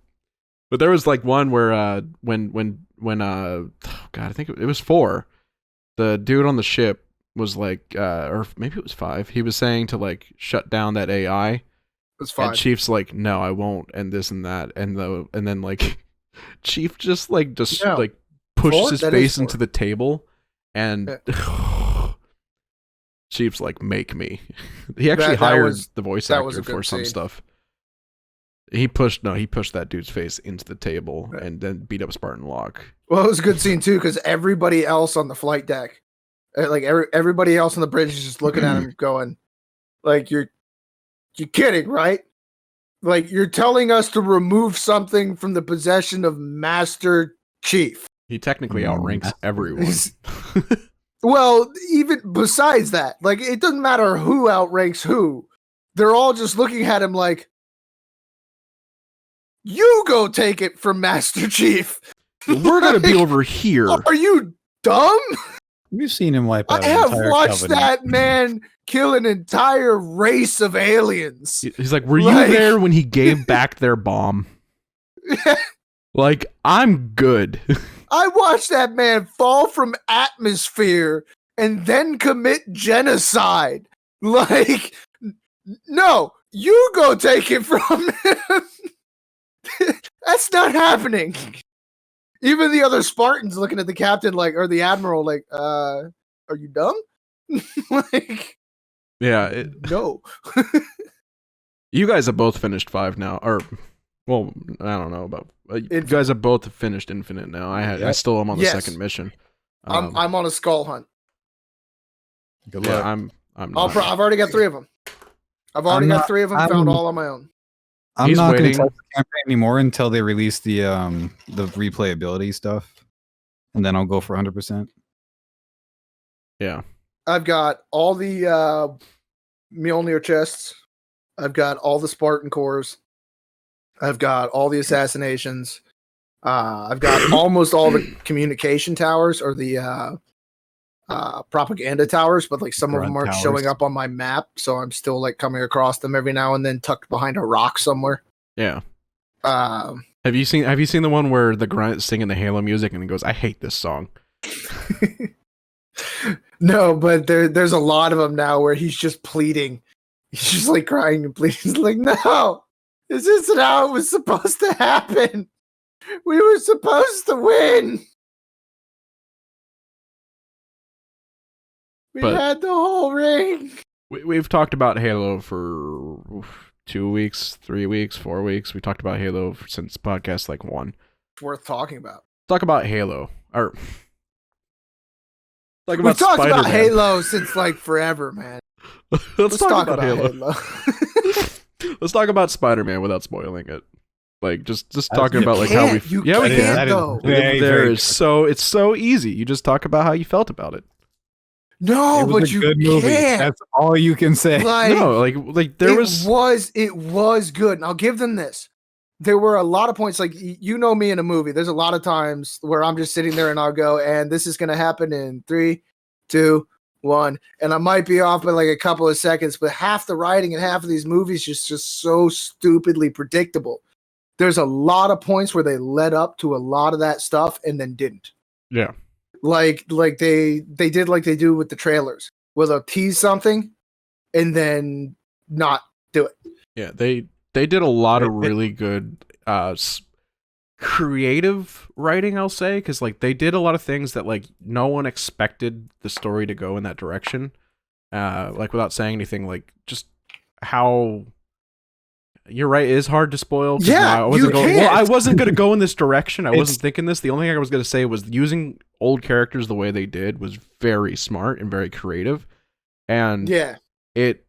But there was like one where when oh God, I think it was 4. The dude on the ship was like, or maybe it was 5. He was saying to like shut down that AI. It was 5. And Chief's like, no, I won't, and this and that, and then like Chief just like like pushes 4? his That face is 4. into the table, and Chief's like, make me. He actually hired the voice actor for some stuff. He pushed that dude's face into the table and then beat up Spartan Locke. Well, it was a good scene too because everybody else on the flight deck, like everybody else on the bridge, is just looking at him, going, "Like you're kidding, right? Like you're telling us to remove something from the possession of Master Chief." He technically outranks everyone. Well, even besides that, like it doesn't matter who outranks who. They're all just looking at him like, "You go take it from Master Chief. We're gonna be over here." Are you dumb? We've seen him wipe out. I have watched that man kill an entire race of aliens. He's like, were you there when he gave back their bomb? Like, I'm good. I watched that man fall from atmosphere and then commit genocide. Like, no, you go take it from him. That's not happening. Even the other Spartans looking at the captain like, or the admiral like, are you dumb? Like, yeah, no. You guys have both finished 5 now, or well, I don't know about. You guys have both finished Infinite now. I still am on the second mission. I'm on a skull hunt. Good luck. I'm not. I've already got 3 of them. I've already got 3 of them found all on my own. I'm not going to touch the campaign anymore until they release the replayability stuff, and then I'll go for 100%. Yeah, I've got all the Mjolnir chests. I've got all the Spartan cores. I've got all the assassinations. I've got almost all the communication towers or the propaganda towers, but like some of them aren't showing up on my map, so I'm still like coming across them every now and then, tucked behind a rock somewhere. Yeah. Have you seen the one where the grunt is singing the Halo music and he goes, "I hate this song"? No, but there's a lot of them now where he's just pleading. He's just like crying and pleading. He's like, "No, this isn't how it was supposed to happen. We were supposed to win. We had the whole ring." We've talked about Halo for 2 weeks, 3 weeks, 4 weeks. We talked about Halo since podcast like 1. It's worth talking about. Talk about Halo. Or we've talked about Halo since like forever, man. Let's talk about Halo. Let's talk about Spider-Man without spoiling it. Like just talking about like how we can't though. It's so easy. You just talk about how you felt about it. No, but you can't. That's all you can say. Like there was. It was good, and I'll give them this. There were a lot of points, like you know me in a movie. There's a lot of times where I'm just sitting there and I'll go, and this is going to happen in 3, 2, 1, and I might be off by like a couple of seconds, but half the writing and half of these movies just so stupidly predictable. There's a lot of points where they led up to a lot of that stuff and then didn't. Yeah. Like they did like they do with the trailers, where they'll tease something and then not do it. Yeah, they did a lot of really good creative writing, I'll say, because like they did a lot of things that like no one expected the story to go in that direction. Like without saying anything, like just how. You're right. It is hard to spoil. Yeah, I wasn't going to go in this direction. I wasn't thinking this. The only thing I was going to say was using old characters the way they did was very smart and very creative, and Yeah. it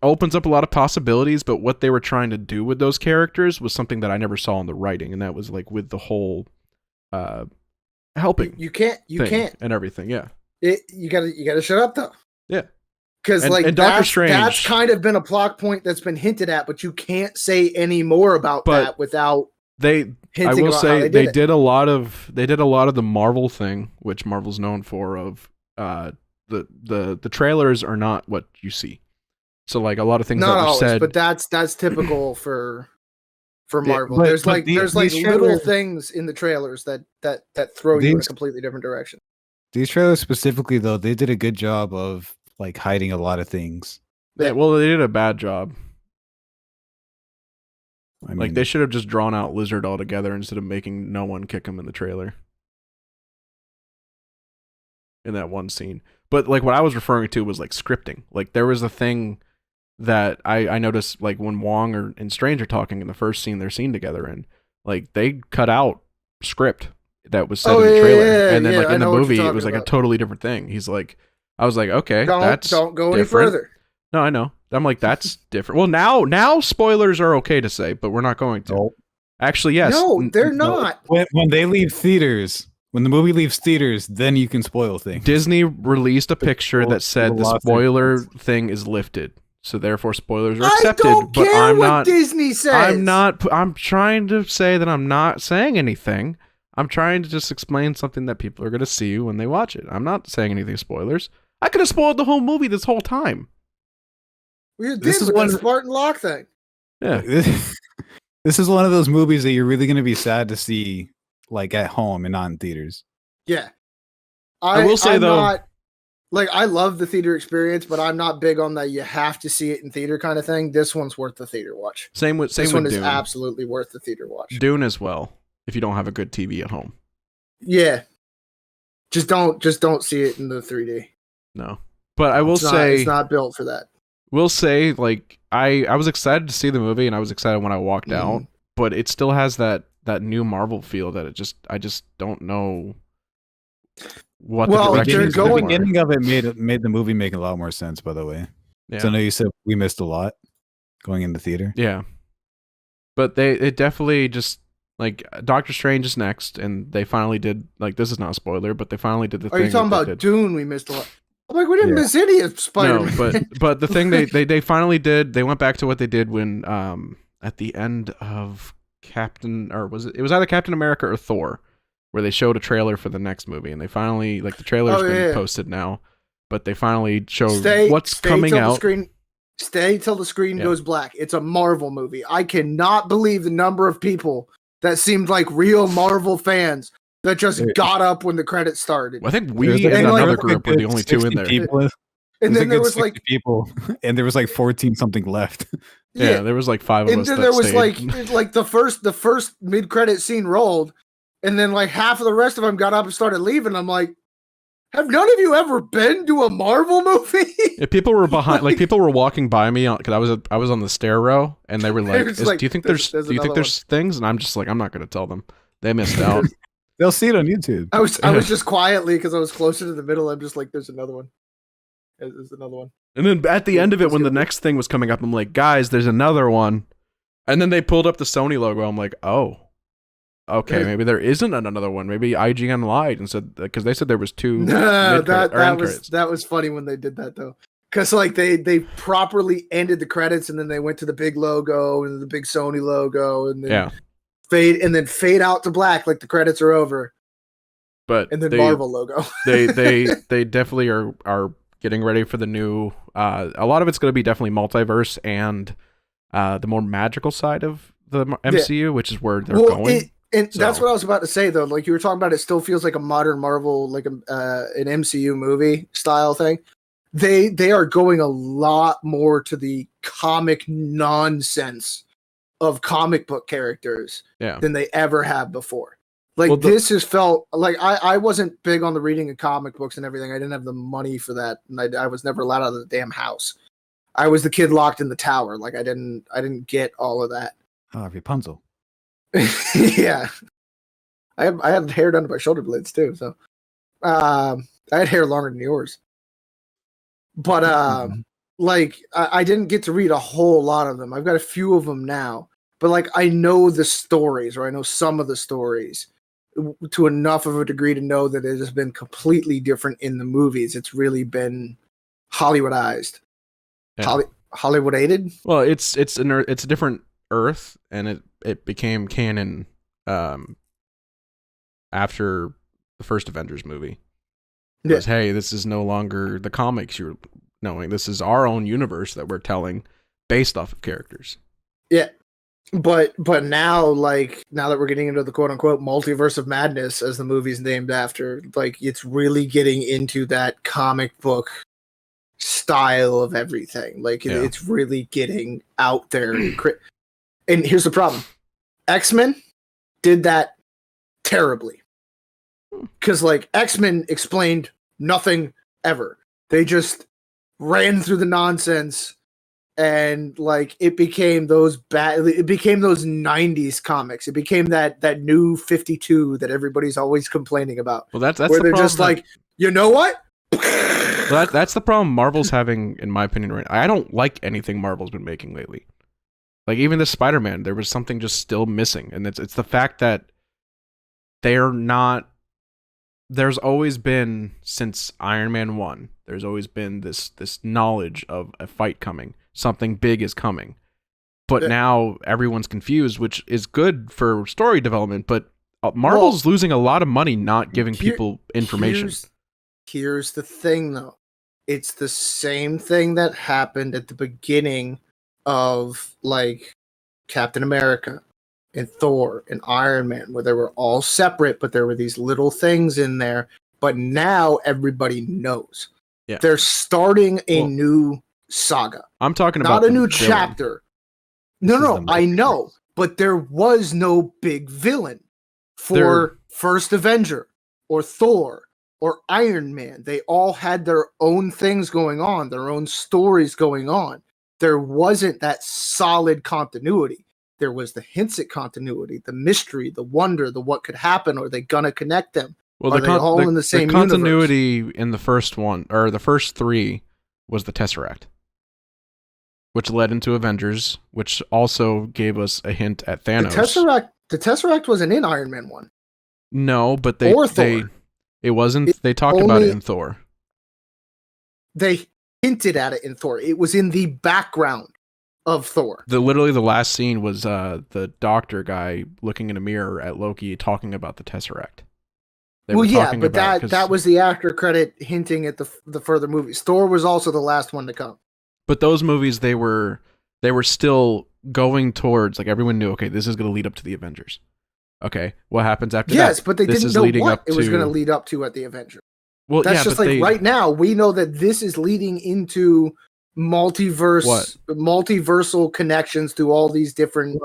opens up a lot of possibilities. But what they were trying to do with those characters was something that I never saw in the writing, and that was like with the whole helping You can't and everything. Yeah, you gotta shut up though. yeah. Because And Doctor that's Strange, kind of been a plot point that's been hinted at, but you can't say any more about But that without I hinting will about say how they it. did a lot of the Marvel thing, which Marvel's known for. Of the trailers are not what you see. So like a lot of things Not that were always, said, but that's typical for Yeah, Marvel. but- there's but like these little trailers- things in the trailers that throw you in a These- completely different direction. These trailers specifically, though, they did a good job of like hiding a lot of things. yeah, well, they did a bad job. I mean, Like they should have just drawn out Lizard altogether instead of making no one kick him in the trailer. In that one scene. But like what I was referring to was like scripting. Like there was a thing that I noticed like when Wong and Strange are talking in the first scene they're seen together in, like they cut out script that was said in the trailer. And then like I in the know what you're movie it talking was like a about. totally different thing. He's like I was like, okay, that's Don't go any different. further. No, I know. I'm like, that's different. Well, now spoilers are okay to say, but we're not going to. no. Actually, yes. No, they're No. not. When they leave theaters, when the movie leaves theaters, then you can spoil things. Disney released a picture that said the lots of spoiler things. thing is lifted. So therefore spoilers are I accepted. don't But care I'm what not Disney says. I'm trying to say that I'm not saying anything. I'm trying to just explain something that people are gonna see when they watch it. I'm not saying anything spoilers. I could have spoiled the whole movie this whole time. We did This is with one the of- Spartan Lock thing. Yeah. This is one of those movies that you're really going to be sad to see like at home and not in theaters. Yeah. I will say, I'm though- not, like I love the theater experience, but I'm not big on that you have to see it in theater kind of thing. This one's worth the theater watch. Same with This one is Dune. absolutely worth the theater watch. Dune as well, if you don't have a good TV at home. Yeah. Just don't see it in the 3D. No. But I will It's not, say it's not built for that. will say like I was excited to see the movie and I was excited when I walked out, but it still has that new Marvel feel that I just don't know what Well, the The direction they're is beginning, going- the beginning of it made the movie make a lot more sense. By the way, Yeah. so I know you said we missed a lot going in the theater. Yeah. But it definitely just like Doctor Strange is next and they finally did like this is not a spoiler, but they finally did the Are thing. you talking that they about did. Dune? We missed a lot. I'm like, we didn't Yeah. miss any of Spider-Man. No, but the thing they finally did, they went back to what they did when at the end of Captain or was it was either Captain America or Thor, where they showed a trailer for the next movie and they finally like the trailer's Oh, been yeah. posted now, but they finally showed stay coming till out. The screen, stay till the screen Yeah. goes black. It's a Marvel movie. I cannot believe the number of people that seemed like real Marvel fans that just Yeah. got up when the credits started. Well, I think There's we like- and and, like, another a group were the good only two in 60 there. people. And There's then a there good was 60 like, people, and there was like 14 something left. Yeah, there was like 5 of and us then that there was stayed. like the first mid-credit scene rolled, and then like half of the rest of them got up and started leaving. I'm like, have none of you ever been to a Marvel movie? If people were behind, like people were walking by me because I was on the stair row, and they were like, It's like, "Do you think there's do you think another there's things?" And I'm just like, "I'm not going to tell them. They missed out." They'll see it on YouTube. I was just quietly because I was closer to the middle. I'm just like, there's another one. There's another one. And then at the Yeah, end of it, it's when the gonna be- next thing was coming up, I'm like, "Guys, there's another one." And then they pulled up the Sony logo. I'm like, "Oh, okay, maybe there isn't another one. Maybe IGN lied and said because they said there was 2 No, mid-credit- or end credits." that was funny when they did that though, because like they properly ended the credits and then they went to the big logo and the big Sony logo and then Yeah, fade out to black like the credits are over but and then they, Marvel logo. they definitely are getting ready for the new. A lot of it's going to be definitely multiverse and the more magical side of the MCU, which is where they're going. And that's So- what I was about to say though. Like you were talking about, it still feels like a modern Marvel, like an MCU movie style thing. They are going a lot more to the comic nonsense of comic book characters Yeah. than they ever have before. Like Well, this has felt like I wasn't big on the reading of comic books and everything. I didn't have the money for that, and I was never allowed out of the damn house. I was the kid locked in the tower. Like I didn't get all of that. Ah, Rapunzel. Yeah. I had hair down to my shoulder blades too, so I had hair longer than yours. But like I didn't get to read a whole lot of them. I've got a few of them now, but like I know the stories, or I know some of the stories to enough of a degree to know that it has been completely different in the movies. It's really been Hollywoodized, Yeah. Hollywooded. Well, it's a different Earth, and it became canon after the first Avengers movie. Because hey, this is no longer the comics you're knowing. This is our own universe that we're telling, based off of characters. Yeah. But now, like, now that we're getting into the quote unquote multiverse of madness, as the movie's named after, like, it's really getting into that comic book style of everything. Like, it's really getting out there. And here's the problem: X-Men did that terribly. Because, like, X-Men explained nothing ever. They just ran through the nonsense. And like it became those 90s comics. It became that new 52 that everybody's always complaining about. Well, that's where they're just like, you know what? Well, that's the problem Marvel's having, in my opinion. Right, I don't like anything Marvel's been making lately. Like even the Spider-Man, there was something just still missing, and it's the fact that they're not. There's always been, since Iron Man 1, there's always been this knowledge of a fight coming. Something big is coming. But now everyone's confused, which is good for story development, but Marvel's losing a lot of money not giving people information. Here's the thing, though. It's the same thing that happened at the beginning of, like, Captain America and Thor and Iron Man, where they were all separate, but there were these little things in there. But now everybody knows. Yeah. They're starting a new saga. I'm talking not about a new chapter. No, I know, but there was no big villain for First Avenger or Thor or Iron Man. They all had their own things going on, their own stories going on. There wasn't that solid continuity. There was the hints at continuity, the mystery, the wonder, the what could happen. Are they gonna connect them? Well, Are they all in the same continuity universe? In the first one, or the first three, was the Tesseract, which led into Avengers, which also gave us a hint at Thanos. The Tesseract wasn't in Iron Man 1. No, but Thor. It wasn't. They talked about it in Thor. They hinted at it in Thor. It was in the background of Thor. Literally the last scene was the doctor guy looking in a mirror at Loki talking about the Tesseract. But that was the after credit hinting at the further movies. Thor was also the last one to come. But those movies, they were still going towards, like, everyone knew, okay, this is going to lead up to the Avengers. Okay, what happens after that? Yes, but they didn't know what it was going to lead up to at the Avengers. Well, that's just like right now we know that this is leading into multiversal connections to all these different.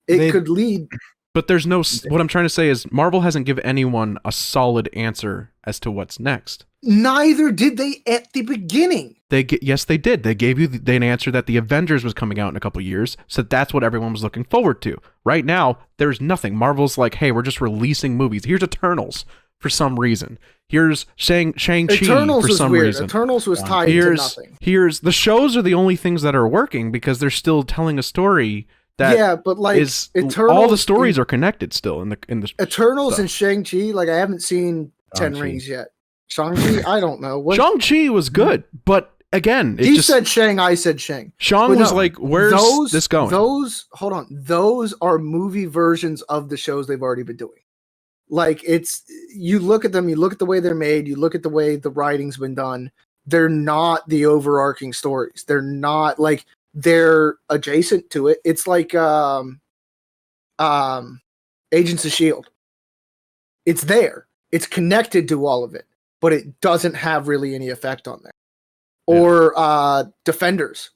It could lead. But there's no. What I'm trying to say is Marvel hasn't given anyone a solid answer as to what's next. Neither did they at the beginning. Yes, they did. They gave you an answer that the Avengers was coming out in a couple years, so that's what everyone was looking forward to. Right now, there's nothing. Marvel's like, hey, we're just releasing movies. Here's Eternals for some reason. Here's Shang-Chi for some reason. Eternals was tied to nothing. Here's the shows are the only things that are working because they're still telling a story. But like Eternals, all the stories are connected still in the Eternals and Shang-Chi. Like I haven't seen Ten Rings yet. Shang-Chi, I don't know. Shang-Chi was good, but again, said Shang, I said Shang. Shang was like, where's this going? Those are movie versions of the shows they've already been doing. Like you look at them, you look at the way they're made, you look at the way the writing's been done. They're not the overarching stories. They're not like. They're adjacent to it. It's like Agents of S.H.I.E.L.D. It's there. It's connected to all of it, but it doesn't have really any effect on there. Or Defenders,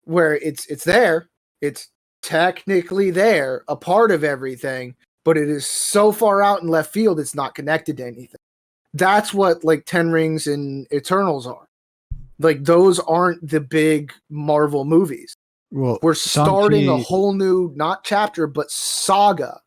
where it's there. It's technically there, a part of everything, but it is so far out in left field, it's not connected to anything. That's what like Ten Rings and Eternals are. Like those aren't the big Marvel movies. Well, we're starting a whole new, not chapter, but saga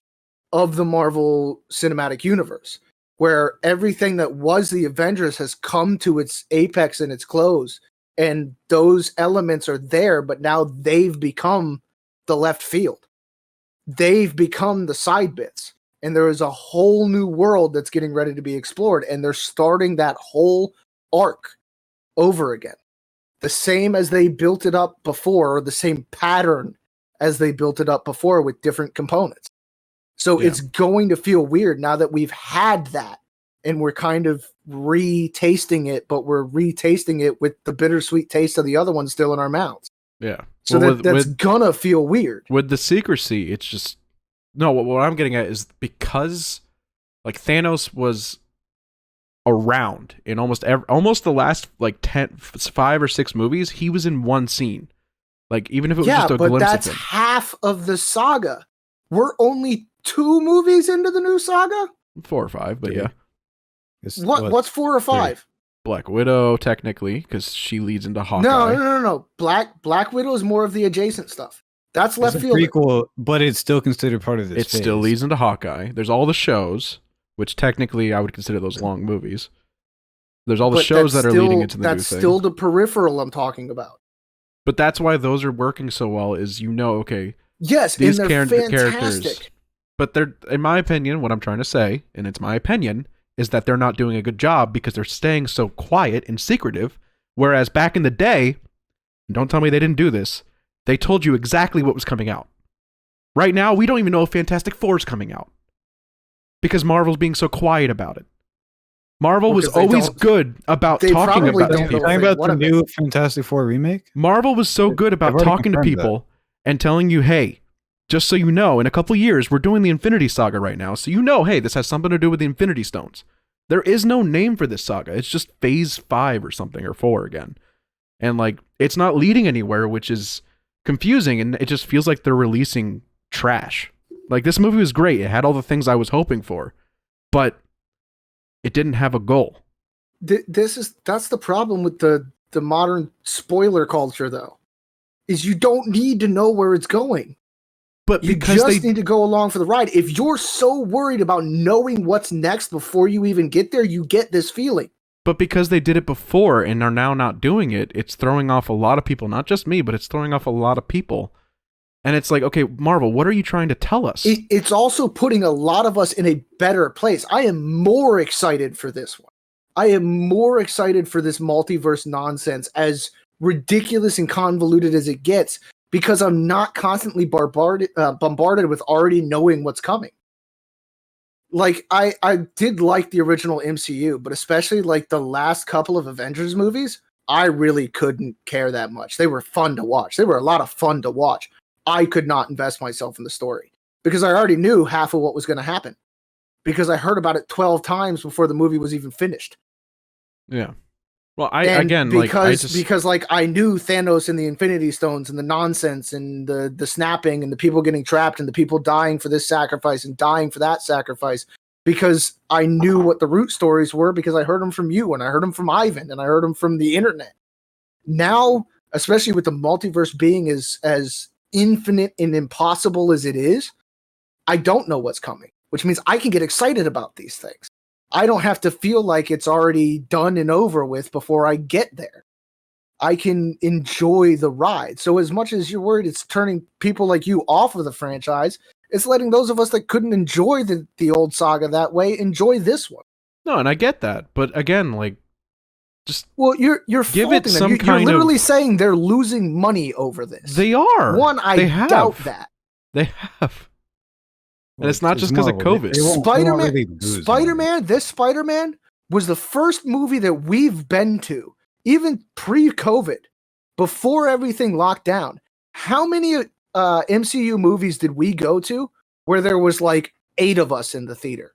of the Marvel Cinematic Universe, where everything that was the Avengers has come to its apex and its close, and those elements are there, but now they've become the left field. They've become the side bits, and there is a whole new world that's getting ready to be explored, and they're starting that whole arc over again. The same as they built it up before, or the same pattern as they built it up before with different components. So it's going to feel weird now that we've had that and we're kind of retasting it, but we're retasting it with the bittersweet taste of the other one still in our mouths. Yeah. So Well, that's gonna feel weird. With the secrecy, it's just no. What I'm getting at is because like Thanos was around in almost the last like 5 or 6 movies, he was in one scene. Like even if it was just a glimpse of him. Yeah, but that's half of the saga. We're only 2 movies into the new saga? 4 or 5, but yeah. What's 4 or 5? Black Widow, technically, because she leads into Hawkeye. No. Black Widow is more of the adjacent stuff. That's left field. Prequel, but it's still considered part of this. It still leads into Hawkeye. There's all the shows, which technically I would consider those long movies. There's all the shows that are leading into the new thing. That's still the peripheral I'm talking about. But that's why those are working so well. Is okay. Yes, these and they're fantastic. Characters, but they're, in my opinion, what I'm trying to say, and it's my opinion, is that they're not doing a good job because they're staying so quiet and secretive. Whereas back in the day, and don't tell me they didn't do this, they told you exactly what was coming out. Right now, we don't even know if Fantastic Four is coming out because Marvel's being so quiet about it. Marvel was always good about talking about people. Talking about the new Fantastic Four remake? Marvel was so good about talking to people and telling you, hey, just so you know, in a couple years, we're doing the Infinity Saga right now. So you know, hey, this has something to do with the Infinity Stones. There is no name for this saga. It's just Phase 5 or something, or 4 again. And like, it's not leading anywhere, which is confusing. And it just feels like they're releasing trash. Like, this movie was great. It had all the things I was hoping for. But it didn't have a goal. That's the problem with the modern spoiler culture, though, is you don't need to know where it's going. But you just need to go along for the ride. If you're so worried about knowing what's next before you even get there, you get this feeling. But because they did it before and are now not doing it, it's throwing off a lot of people. Not just me, but it's throwing off a lot of people. And it's like, okay, Marvel, what are you trying to tell us? It's also putting a lot of us in a better place. I am more excited for this one. I am more excited for this multiverse nonsense, as ridiculous and convoluted as it gets, because I'm not constantly bombarded with already knowing what's coming. Like, I did like the original MCU, but especially like the last couple of Avengers movies, I really couldn't care that much. They were fun to watch. They were a lot of fun to watch. I could not invest myself in the story because I already knew half of what was going to happen because I heard about it 12 times before the movie was even finished. Yeah. Well, because I knew Thanos and the Infinity Stones and the nonsense and the snapping and the people getting trapped and the people dying for this sacrifice and dying for that sacrifice, because I knew what the root stories were, because I heard them from you and I heard them from Ivan and I heard them from the internet. Now, especially with the multiverse being as infinite and impossible as it is, I don't know what's coming, which means I can get excited about these things. I don't have to feel like it's already done and over with before I get there. I can enjoy the ride. So as much as you're worried it's turning people like you off of the franchise, it's letting those of us that couldn't enjoy the old saga that way enjoy this one. No, and I get that, but again, like, just you're give it some them. kind you're literally of saying they're losing money over this. They are. I doubt that. They have. And it's not just because of COVID. This Spider-Man was the first movie that we've been to, even pre-COVID, before everything locked down. How many MCU movies did we go to where there was like 8 of us in the theater?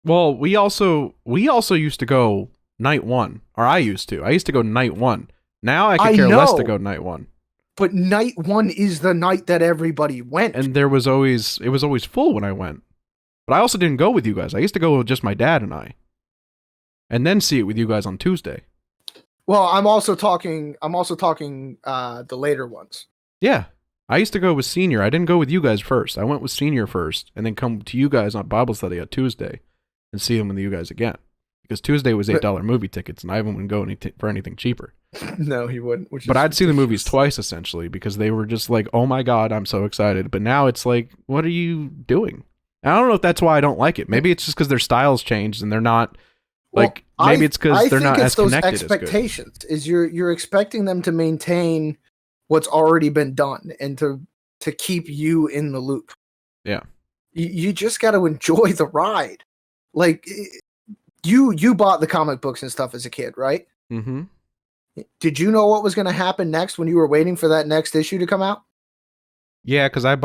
Well, we also used to go night one, or I used to go night one. Now I could care less to go night one. But night one is the night that everybody went. And it was always full when I went. But I also didn't go with you guys. I used to go with just my dad and I. And then see it with you guys on Tuesday. Well, I'm also talking the later ones. Yeah. I used to go with Senior. I didn't go with you guys first. I went with Senior first, and then come to you guys on Bible study on Tuesday, and see him with you guys again. Because Tuesday was $8 movie tickets, and Ivan wouldn't go for anything cheaper. No, he wouldn't. But I'd see the movies twice essentially because they were just like, "Oh my god, I'm so excited!" But now it's like, "What are you doing?" And I don't know if that's why I don't like it. Maybe it's just because their styles changed and they're not like. Maybe it's because they're not as connected as good. Expectations is you're expecting them to maintain what's already been done and to keep you in the loop. Yeah, you just got to enjoy the ride. Like you bought the comic books and stuff as a kid, right? Mm-hmm. Did you know what was going to happen next when you were waiting for that next issue to come out? Yeah, because I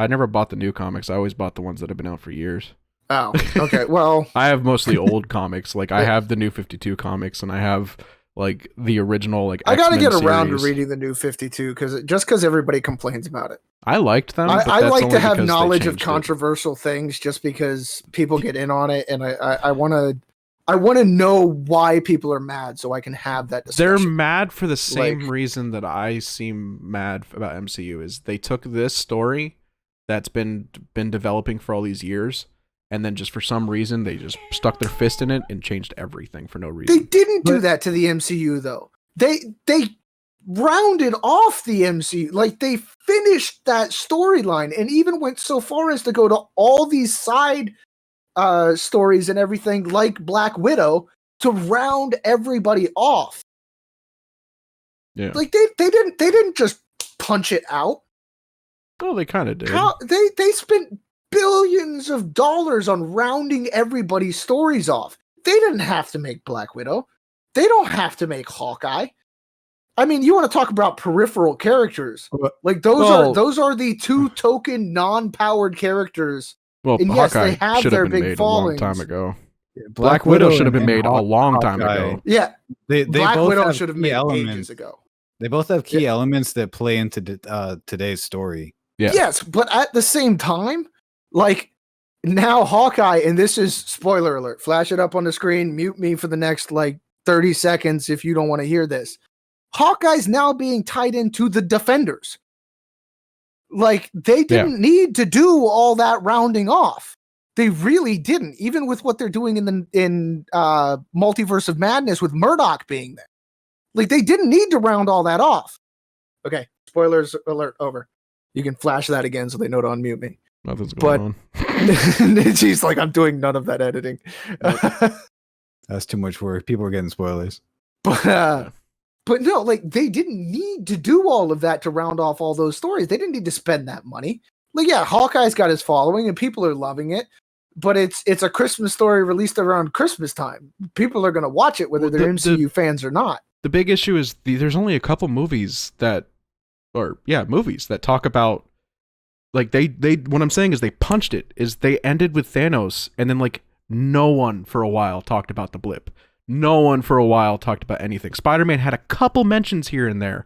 never bought the new comics. I always bought the ones that have been out for years. Oh, okay. Well, I have mostly old comics. Like I have the New 52 comics, and I have like the original like. I got to get around series. to reading the New 52 because everybody complains about it. I liked them. I like to have knowledge of controversial things just because people get in on it, and I want to know why people are mad so I can have that discussion. They're mad for the same reason that I seem mad about MCU is they took this story that's been developing for all these years, and then just for some reason they just stuck their fist in it and changed everything for no reason. They didn't do that to the MCU though. They rounded off the MCU. Like they finished that storyline and even went so far as to go to all these side stories and everything like Black Widow to round everybody off. Yeah. Like they didn't just punch it out. Oh, they kind of did. They spent billions of dollars on rounding everybody's stories off. They didn't have to make Black Widow. They don't have to make Hawkeye. I mean, you want to talk about peripheral characters? Like those are the two token non-powered characters. Well, and Hawkeye yes, they have should their have been big made followings. a long time ago. Black Widow should have been made a long time ago. Yeah, they Black both Widow have should have key made elements. ages ago. They both have key elements that play into today's story. Yeah. Yes, but at the same time, like now Hawkeye, and this is spoiler alert, flash it up on the screen, mute me for the next like 30 seconds if you don't want to hear this. Hawkeye's now being tied into the Defenders. Like they didn't need to do all that rounding off. They really didn't, even with what they're doing in Multiverse of Madness with Murdoch being there. Like they didn't need to round all that off. Okay, spoilers alert over. You can flash that again so they know to unmute me. Nothing's going on. She's like, I'm doing none of that editing. That's too much work. People are getting spoilers. But no, like they didn't need to do all of that to round off all those stories. They didn't need to spend that money. Like, yeah, Hawkeye's got his following and people are loving it, but it's a Christmas story released around Christmas time. People are going to watch it whether they're MCU fans or not. The big issue is there's only a couple movies that talk about like they what I'm saying is they punched it is they ended with Thanos and then like no one for a while talked about the blip. No one for a while talked about anything. Spider-Man had a couple mentions here and there.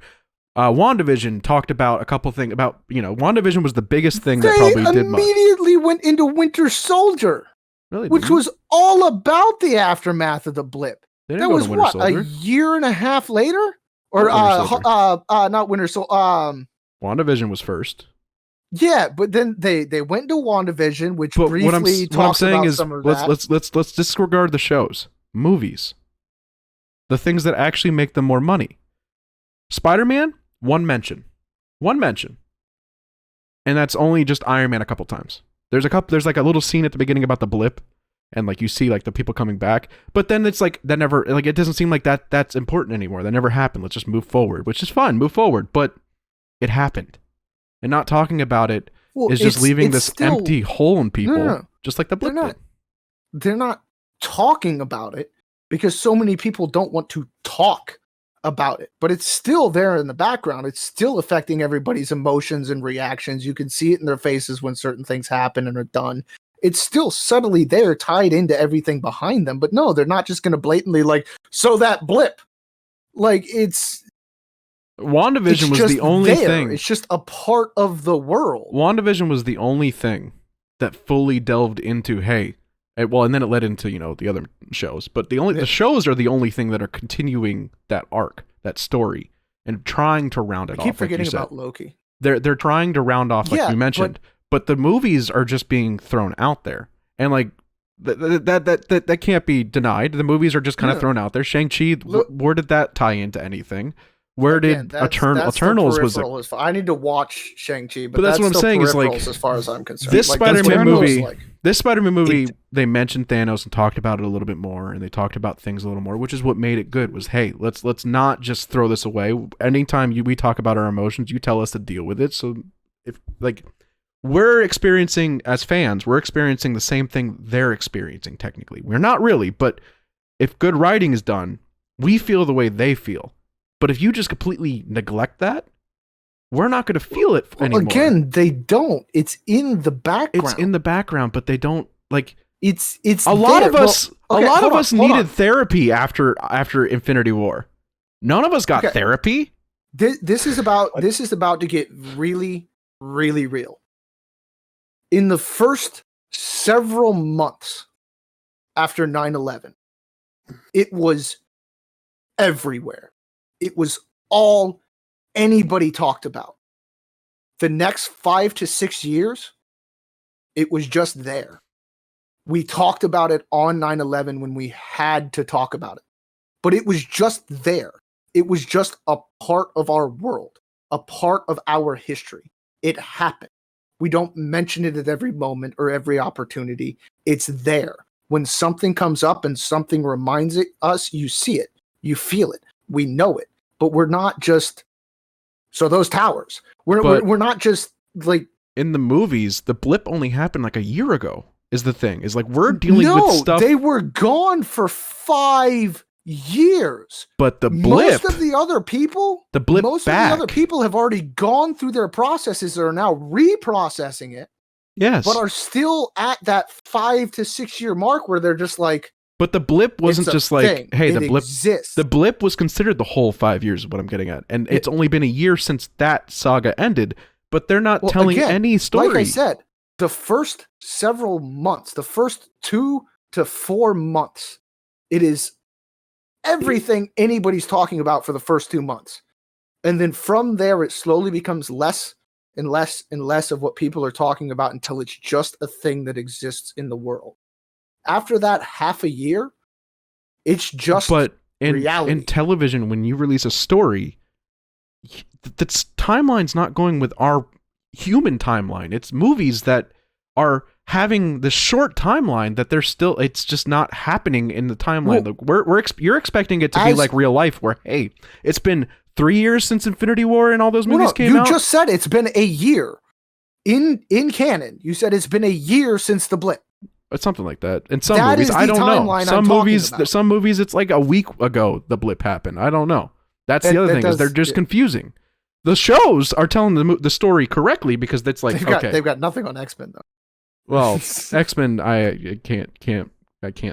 WandaVision talked about a couple things about, WandaVision was the biggest thing that probably did much. They immediately went into Winter Soldier, really which was all about the aftermath of the blip. That was what, a year and a half later? Or not Winter Soldier. WandaVision was first. Yeah, but then they went to WandaVision, which briefly talks about some of that. Let's disregard the shows. Movies. The things that actually make them more money. Spider-Man, one mention. And that's only just Iron Man a couple times. There's like a little scene at the beginning about the blip, and like you see like the people coming back, but then it's like that never, like it doesn't seem like that's important anymore. That never happened. Let's just move forward, which is fine, move forward, but it happened. And not talking about it is just leaving this empty hole in people, just like the blip did. They're not talking about it because so many people don't want to talk about it, but it's still there in the background. It's still affecting everybody's emotions and reactions. You can see it in their faces when certain things happen and are done. It's still subtly there, tied into everything behind them. But no, they're not just going to blatantly like, so that blip. Like WandaVision was the only thing. It's just a part of the world. WandaVision was the only thing that fully delved into, and then it led into, the other shows. But the shows are the only thing that are continuing that arc, that story, and trying to round it off. I keep forgetting about Loki. They're trying to round off, like Yeah, you mentioned, but the movies are just being thrown out there, and like that can't be denied. The movies are just kind of thrown out there. Shang-Chi, where did that tie into anything? Where did Eternals was? I need to watch Shang-Chi, but that's what I'm saying is like, as far as I'm concerned, this like, Spider-Man movie. Like, this Spider-Man movie, they mentioned Thanos and talked about it a little bit more, and they talked about things a little more, which is what made it good. Was, hey, let's not just throw this away. Anytime we talk about our emotions, you tell us to deal with it. So if like we're experiencing as fans, we're experiencing the same thing they're experiencing. Technically, we're not really, but if good writing is done, we feel the way they feel. But if you just completely neglect that, we're not going to feel it anymore. Again, they don't. It's in the background. It's in the background, but they don't like. It's a lot of us. A lot of us needed therapy after Infinity War. None of us got therapy. This is about to get really, really real. In the first several months after 9/11, it was everywhere. It was all anybody talked about. The next 5 to 6 years, it was just there. We talked about it on 9/11 when we had to talk about it. But it was just there. It was just a part of our world, a part of our history. It happened. We don't mention it at every moment or every opportunity. It's there. When something comes up and something reminds us, you see it, you feel it, we know it. But we're not just... So those towers, we're not just like... In the movies, the blip only happened like a year ago, is the thing. Is like, we're dealing with stuff... they were gone for 5 years. But the blip... Most of the other people have already gone through their processes and are now reprocessing it. Yes. But are still at that 5 to 6 year mark where they're just like... But the blip wasn't just like, hey, the blip exists. The blip was considered the whole 5 years, is what I'm getting at. And it's only been a year since that saga ended, but they're not telling any story. Like I said, the first several months, the first 2 to 4 months, it is everything anybody's talking about for the first 2 months. And then from there, it slowly becomes less and less and less of what people are talking about until it's just a thing that exists in the world. After that half a year, it's just reality. In television, when you release a story, the timeline's not going with our human timeline. It's movies that are having the short timeline that they're still... It's just not happening in the timeline. Well, you're expecting it to be like real life, where, hey, it's been 3 years since Infinity War and all those movies came out. You just said it's been a year. In canon, you said it's been a year since the blip. It's something like that. In some movies, I don't know. Some movies, it's like a week ago the blip happened. I don't know. That's the other thing, is they're just confusing. The shows are telling the story correctly because it's like, they've got nothing on X-Men though. Well, X-Men, I can't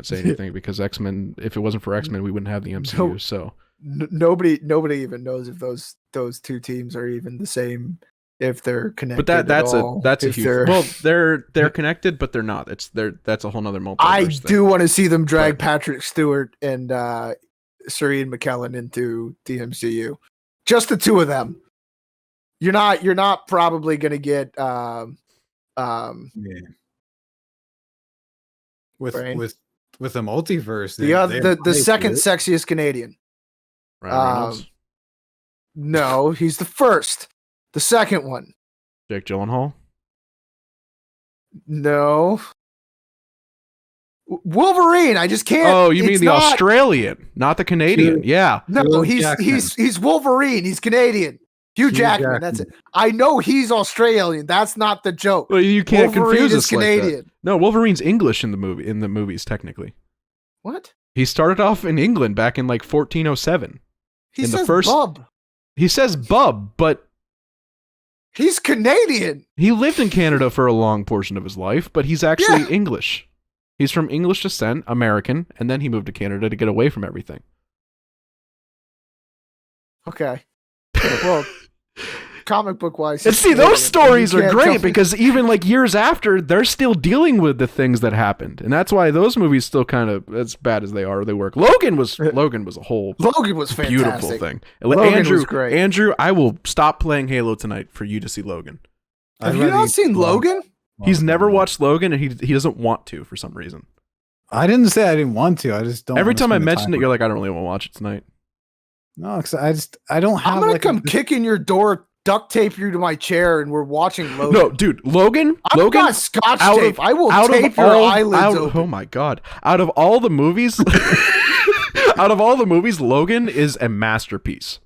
say anything because X-Men, if it wasn't for X-Men, we wouldn't have the MCU. So nobody even knows if those two teams are even the same. If they're connected, but that's a huge. Well, they're connected, but they're not. That's a whole nother multiverse. I do want to see them drag Patrick Stewart and Sir Ian McKellen into the MCU. Just the two of them. You're not probably going to get with the multiverse. The second sexiest Canadian. No, he's the first. The second one. Jake Gyllenhaal? No. Wolverine. I just can't. Oh, you mean the Australian, not the Canadian? Yeah. No, he's Wolverine. He's Canadian. Hugh Jackman. That's it. I know he's Australian. That's not the joke. Well, you can't confuse us Canadian. Like that. No, Wolverine's English in the movies technically. What? He started off in England back in like 1407. He says bub. He says bub, but he's Canadian. He lived in Canada for a long portion of his life, but he's actually English. He's from English descent, American, and then he moved to Canada to get away from everything. Okay. Well, comic book wise. And see, those stories are great because even like years after, they're still dealing with the things that happened, and that's why those movies still kind of, as bad as they are, they work. Logan was a whole Logan was fantastic. Beautiful thing. Logan was great. Andrew, I will stop playing Halo tonight for you to see Logan. Have you not seen Logan? He's never watched Logan, and he doesn't want to for some reason. I didn't say I didn't want to. I just don't. Every time I mention it, you're like, I don't really want to watch it tonight. No, because I don't have. I'm gonna come kick in your door, duct tape you to my chair, and we're watching Logan. No, dude, Logan. I've got Scotch tape. I will tape your eyelids open. Oh my god! Out of all the movies, Logan is a masterpiece.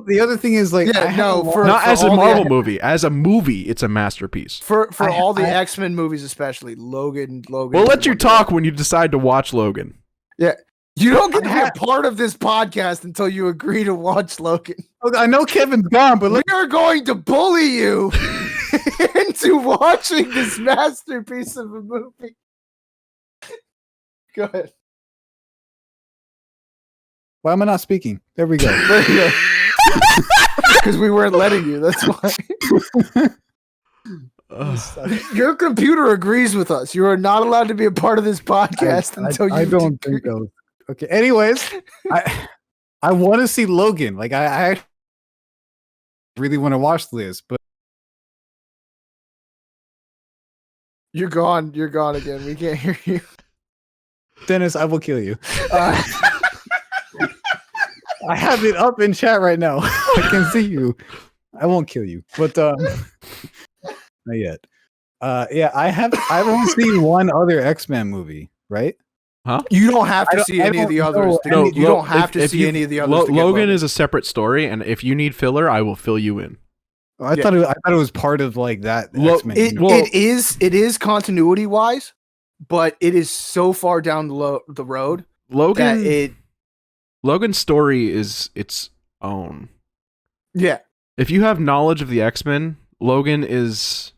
The other thing is like, not as a Marvel movie. As a movie, it's a masterpiece. For all the X-Men movies, especially Logan. We'll let you talk when you decide to watch Logan. Yeah. You don't get to be a part of this podcast until you agree to watch Logan. I know Kevin's gone, but we are going to bully you into watching this masterpiece of a movie. Go ahead. Why am I not speaking? There we go. Because we weren't letting you. That's why. Your computer agrees with us. You are not allowed to be a part of this podcast until you. I don't think so. Okay. Anyways, I want to see Logan. Like I really want to watch this, but you're gone. You're gone again. We can't hear you, Dennis. I will kill you. I have it up in chat right now. I can see you. I won't kill you, but not yet. Yeah, I've only seen one other X-Men movie, right? Huh? You don't have to see any of the others. No, you don't have to see any of the others. Logan is a separate story, and if you need filler, I will fill you in. I thought it was part of like that. X-Men. It is continuity wise, but it is so far down the road. Logan's story is its own. Yeah. If you have knowledge of the X-Men, Logan is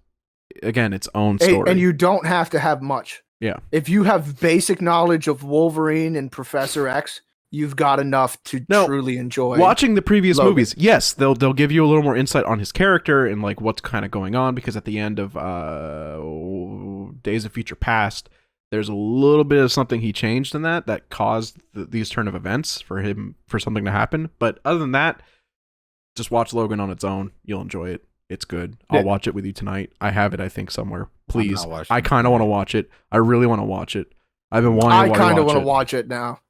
again its own story, and you don't have to have much. Yeah. If you have basic knowledge of Wolverine and Professor X, you've got enough to truly enjoy watching the previous Logan. movies. Yes, they'll give you a little more insight on his character and like what's kind of going on, because at the end of Days of Future Past, there's a little bit of something he changed in that caused these turn of events for something to happen. But other than that, just watch Logan on its own. You'll enjoy it. It's good. I'll watch it with you tonight. I have it, I think, somewhere. Please. I kind of want to watch it. I really want to watch it. I've been wanting to watch it. I kind of want to watch it now.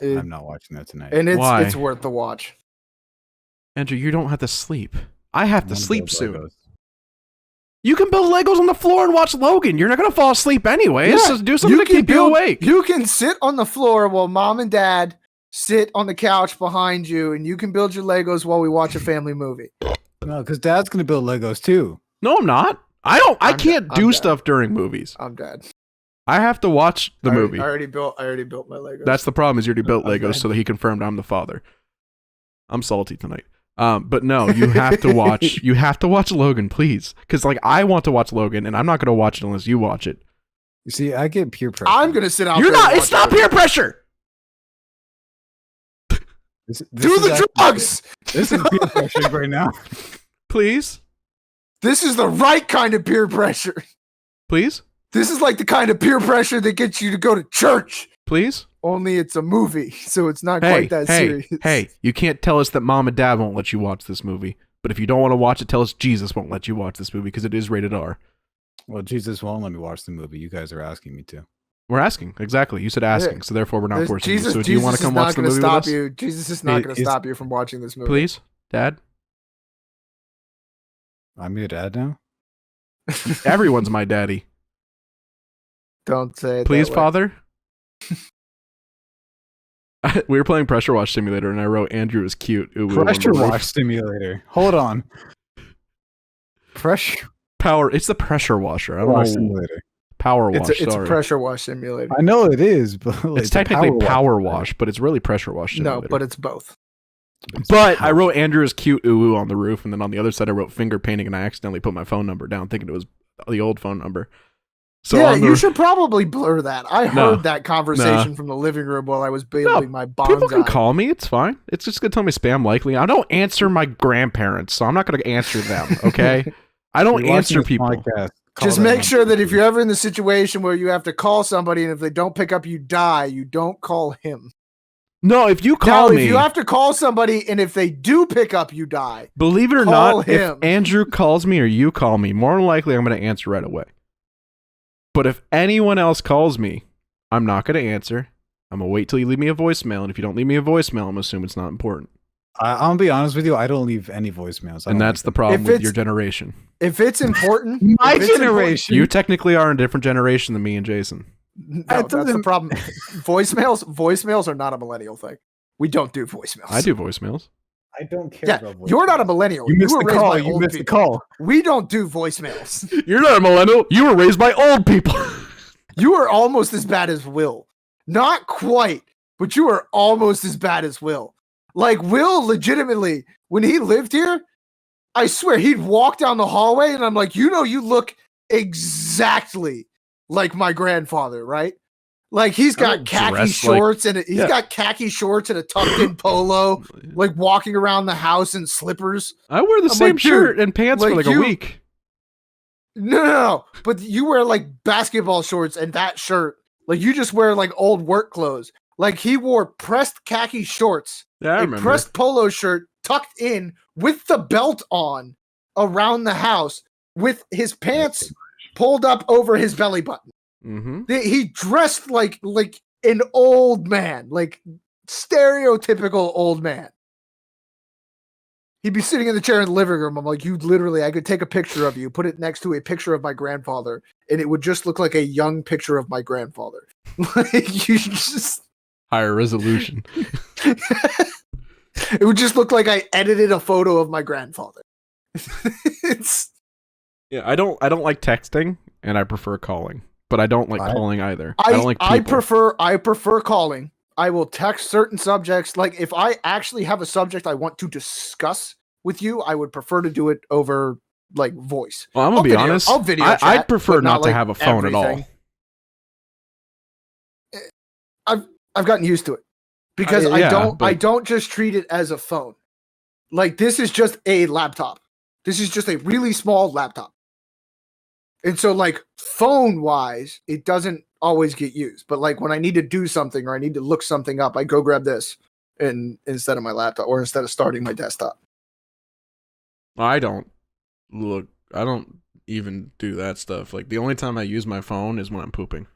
I'm not watching that tonight. And it's worth the watch. Andrew, you don't have to sleep. I have to sleep soon. Legos. You can build Legos on the floor and watch Logan. You're not going to fall asleep anyway. Yeah, so do something to keep you awake. You can sit on the floor while mom and dad sit on the couch behind you, and you can build your Legos while we watch a family movie. No, because Dad's gonna build Legos too. No, I'm not. I can't do stuff during movies. I'm dead. I have to watch the movie. I already built my Legos. That's the problem. Is you already built Legos so that he confirmed I'm the father. I'm salty tonight. But no, you have to watch. You have to watch Logan, please, because like I want to watch Logan, and I'm not gonna watch it unless you watch it. You see, I get peer pressure. I'm gonna sit out. You're not. It's not peer pressure. This do the drugs. This is peer pressure right now. Please. This is the right kind of peer pressure. Please. This is like the kind of peer pressure that gets you to go to church. Please. Only it's a movie, so it's not quite that serious. Hey, you can't tell us that mom and dad won't let you watch this movie. But if you don't want to watch it, tell us Jesus won't let you watch this movie because it is rated R. Well, Jesus won't let me watch the movie. You guys are asking me to. We're asking. Exactly. You said asking, so therefore we're not forcing you. So do you want to come watch the movie with us? Jesus is not going to stop you from watching this movie. Please, Dad? I'm your dad now? Everyone's my daddy. Don't say it. Please, Father? We were playing Pressure Wash Simulator, and I wrote Andrew is cute. Pressure Wash Simulator. Hold on. Power. It's the pressure washer. I don't know. Simulator. Power wash. It's a pressure wash simulator. I know it is, but it's technically power wash, but it's really pressure wash simulator. No, but it's both. But I wrote Andrew is cute ooh on the roof, and then on the other side I wrote finger painting, and I accidentally put my phone number down, thinking it was the old phone number. So yeah, on the, you should probably blur that. I No, heard that conversation from the living room while I was building my people can bonsai. call me. It's fine. It's just gonna tell me spam likely. I don't answer my grandparents, so I'm not gonna answer them. Okay, I don't You're watching answer this people. podcast, call Just them make on sure that if TV. you're ever in the situation where you have to call somebody and if they don't pick up, you die, you don't call him. No, if you Now, call if me, you have to call somebody and if they do pick up, you die. believe it or call not, him. if Andrew calls me or you call me, more than likely I'm gonna answer right away. But if anyone else calls me, I'm not gonna answer. I'm gonna wait till you leave me a voicemail, and if you don't leave me a voicemail, I'm gonna assume it's not important. I'll be honest with you. I don't leave any voicemails. I And don't that's like the them. problem If with it's- your generation. If it's important, My if it's generation. You technically are in a different generation than me and Jason. important- That no, that's the doesn't- problem. Voicemails are not a millennial thing. We don't do voicemails. I do voicemails. I don't care Yeah, about voicemails. you're not a millennial. You missed were the raised call. by You old missed the people. call. We don't do voicemails. You're not a millennial. You were raised by old people. You are almost as bad as Will. Not quite, but you are almost as bad as Will. Like, Will legitimately, when he lived here, I swear he'd walk down the hallway and I'm like, you look exactly like my grandfather, right? Like, he's got don't khaki dress like- shorts and Yeah. got khaki shorts and a tucked in polo, like walking around the house in slippers. I wear the I'm same like, dude, shirt and pants for like like a you- week. No, but you wear like basketball shorts and that shirt. Like, you just wear like old work clothes. Like, he wore pressed khaki shorts, Yeah, I a remember. pressed polo shirt tucked in with the belt on around the house with his pants pulled up over his belly button. Mm-hmm. He dressed like an old man, like stereotypical old man. He'd be sitting in the chair in the living room. I'm like, you literally, I could take a picture of you, put it next to a picture of my grandfather, and it would just look like a young picture of my grandfather. Like, you just, Higher resolution. it would just look like I edited a photo of my grandfather. It's, Yeah, I don't like texting, and I prefer calling. But I don't like calling either. I don't like people. I prefer calling. I will text certain subjects. Like, if I actually have a subject I want to discuss with you, I would prefer to do it over like voice. Well, I'm gonna I'll be video- honest. I'll video I'd chat, prefer but not not, to like, have a phone at all. everything. I've gotten used to it because yeah, I but- don't just treat it as a phone. Like, this is just a laptop. This is just a really small laptop. And so, like, phone wise, it doesn't always get used. But like, when I need to do something or I need to look something up, I go grab this and instead of my laptop or instead of starting my desktop. I don't even do that stuff. Like, the only time I use my phone is when I'm pooping.